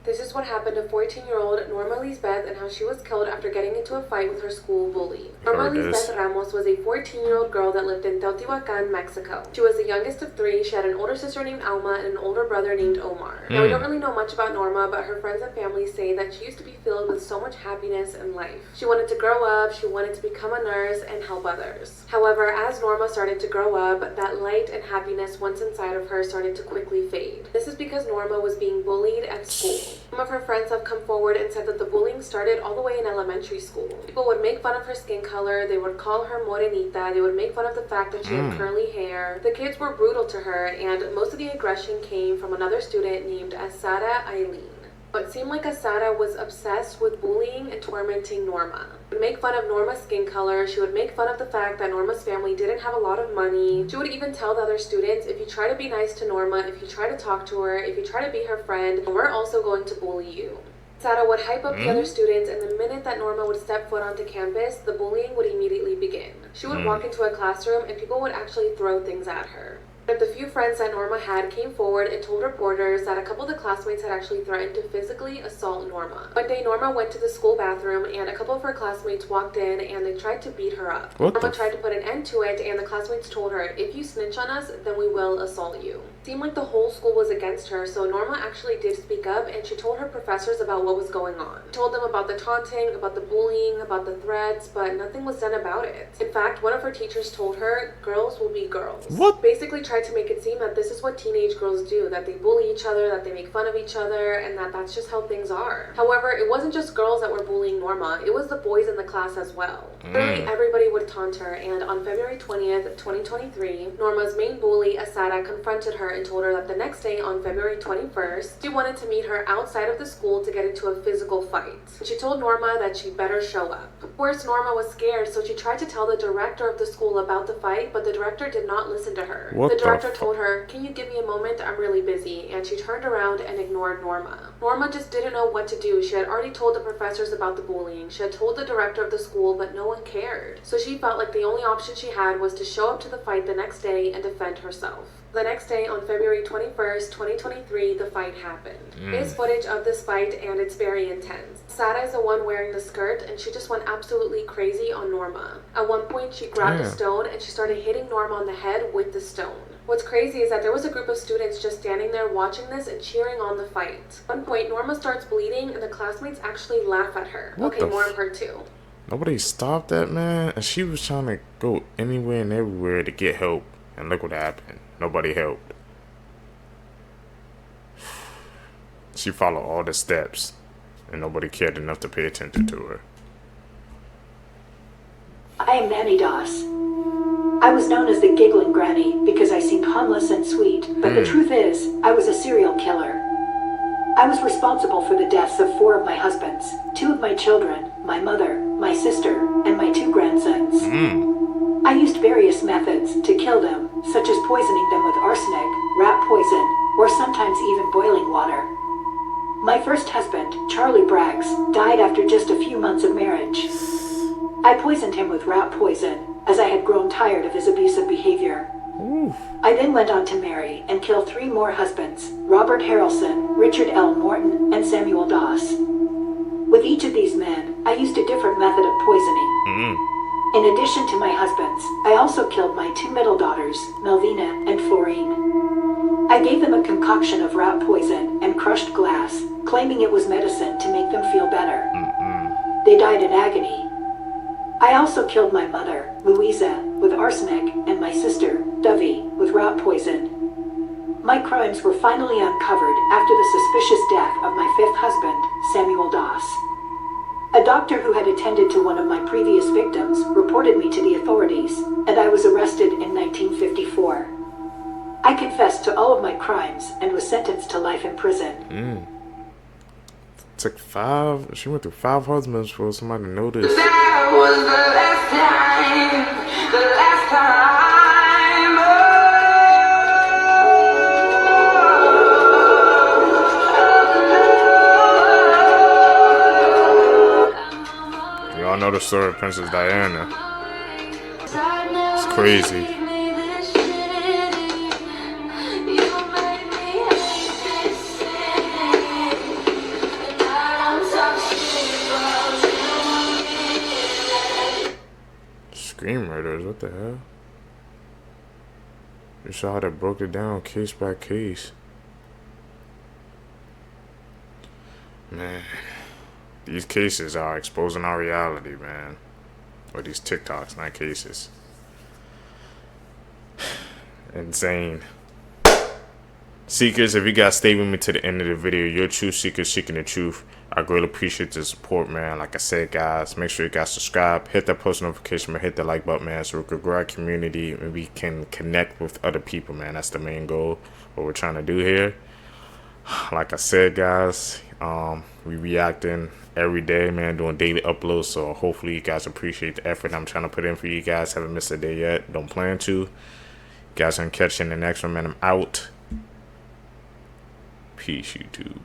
This is what happened to 14-year-old Norma Lisbeth and how she was killed after getting into a fight with her school bully. Norma Lisbeth Ramos was a 14-year-old girl that lived in Teotihuacan, Mexico. She was the youngest of three. She had an older sister named Alma and an older brother named Omar. Now, we don't really know much about Norma, but her friends and family say that she used to be filled with so much happiness and life. She wanted to grow up, she wanted to become a nurse and help others. However, as Norma started to grow up, that light and happiness once inside of her started to quickly fade. This is because Norma was being bullied at school. Some of her friends have come forward and said that the bullying started all the way in elementary school. People would make fun of her skin color, they would call her morenita, they would make fun of the fact that she had curly hair. The kids were brutal to her, and most of the aggression came from another student named Asada Eileen. It seemed like Asada was obsessed with bullying and tormenting Norma. She would make fun of Norma's skin color, she would make fun of the fact that Norma's family didn't have a lot of money. She would even tell the other students, if you try to be nice to Norma, if you try to talk to her, if you try to be her friend, we're also going to bully you. Asada would hype up the other students, and the minute that Norma would step foot onto campus, the bullying would immediately begin. She would walk into a classroom and people would actually throw things at her. But the few friends that Norma had came forward and told reporters that a couple of the classmates had actually threatened to physically assault Norma. One day, Norma went to the school bathroom and a couple of her classmates walked in and they tried to beat her up. Norma tried to put an end to it, and the classmates told her, if you snitch on us, then we will assault you. It seemed like the whole school was against her, so Norma actually did speak up and she told her professors about what was going on. She told them about the taunting, about the bullying, about the threats, but nothing was done about it. In fact, one of her teachers told her, girls will be girls. Basically tried to make it seem that this is what teenage girls do, that they bully each other, that they make fun of each other, and that that's just how things are. However, it wasn't just girls that were bullying Norma, it was the boys in the class as well. Literally everybody would taunt her, and on February 20th, 2023, Norma's main bully, Asada, confronted her and told her that the next day, on February 21st, she wanted to meet her outside of the school to get into a physical fight. She told Norma that she better show up. Of course, Norma was scared, so she tried to tell the director of the school about the fight, but the director did not listen to her. The director told her, can you give me a moment? I'm really busy. And she turned around and ignored Norma. Norma just didn't know what to do. She had already told the professors about the bullying. She had told the director of the school, but no one cared. So she felt like the only option she had was to show up to the fight the next day and defend herself. The next day, on February 21st, 2023, the fight happened. There's footage of this fight, and it's very intense. Sada is the one wearing the skirt, and she just went absolutely crazy on Norma. At one point, she grabbed a stone, and she started hitting Norma on the head with the stone. What's crazy is that there was a group of students just standing there watching this and cheering on the fight. At one point, Norma starts bleeding, and the classmates actually laugh at her. Okay, more in part 2. Nobody stopped that, man. And she was trying to go anywhere and everywhere to get help. And look what happened. Nobody helped. She followed all the steps. And nobody cared enough to pay attention to her. I am Nanny Doss. I was known as the Giggling Granny because I seemed harmless and sweet. But the truth is, I was a serial killer. I was responsible for the deaths of 4 of my husbands, 2 of my children, my mother, my sister, and my 2 grandsons. I used various methods to kill them, such as poisoning them with arsenic, rat poison, or sometimes even boiling water. My first husband, Charlie Braggs, died after just a few months of marriage. I poisoned him with rat poison, as I had grown tired of his abusive behavior. I then went on to marry and kill 3 more husbands, Robert Harrelson, Richard L. Morton, and Samuel Doss. With each of these men, I used a different method of poisoning. In addition to my husbands, I also killed my 2 middle daughters, Melvina and Florine. I gave them a concoction of rat poison and crushed glass, claiming it was medicine to make them feel better. They died in agony. I also killed my mother, Louisa, with arsenic, and my sister, Dovey, with rat poison. My crimes were finally uncovered after the suspicious death of my 5th husband, Samuel Doss. A doctor who had attended to one of my previous victims reported me to the authorities, and I was arrested in 1954. I confessed to all of my crimes and was sentenced to life in prison. Took 5. She went through 5 husbands for somebody to notice. That was the last time. The last time. Y'all know the story of Princess Diana. It's crazy. Scream murders, what the hell? You saw how they broke it down case by case. Man, these cases are exposing our reality, man. Or these TikToks, not cases. Insane. Seekers, if you guys stay with me to the end of the video, you're a true seeker seeking the truth. I greatly appreciate the support, man. Like I said, guys, make sure you guys subscribe, hit that post notification, man, hit the like button, man, so we can grow our community and we can connect with other people, man. That's the main goal, what we're trying to do here. Like I said, guys, we reacting every day, man, doing daily uploads, so hopefully you guys appreciate the effort I'm trying to put in for you guys. Haven't missed a day yet, don't plan to. You guys can catch you in the next one, man. I'm out. Peace, YouTube.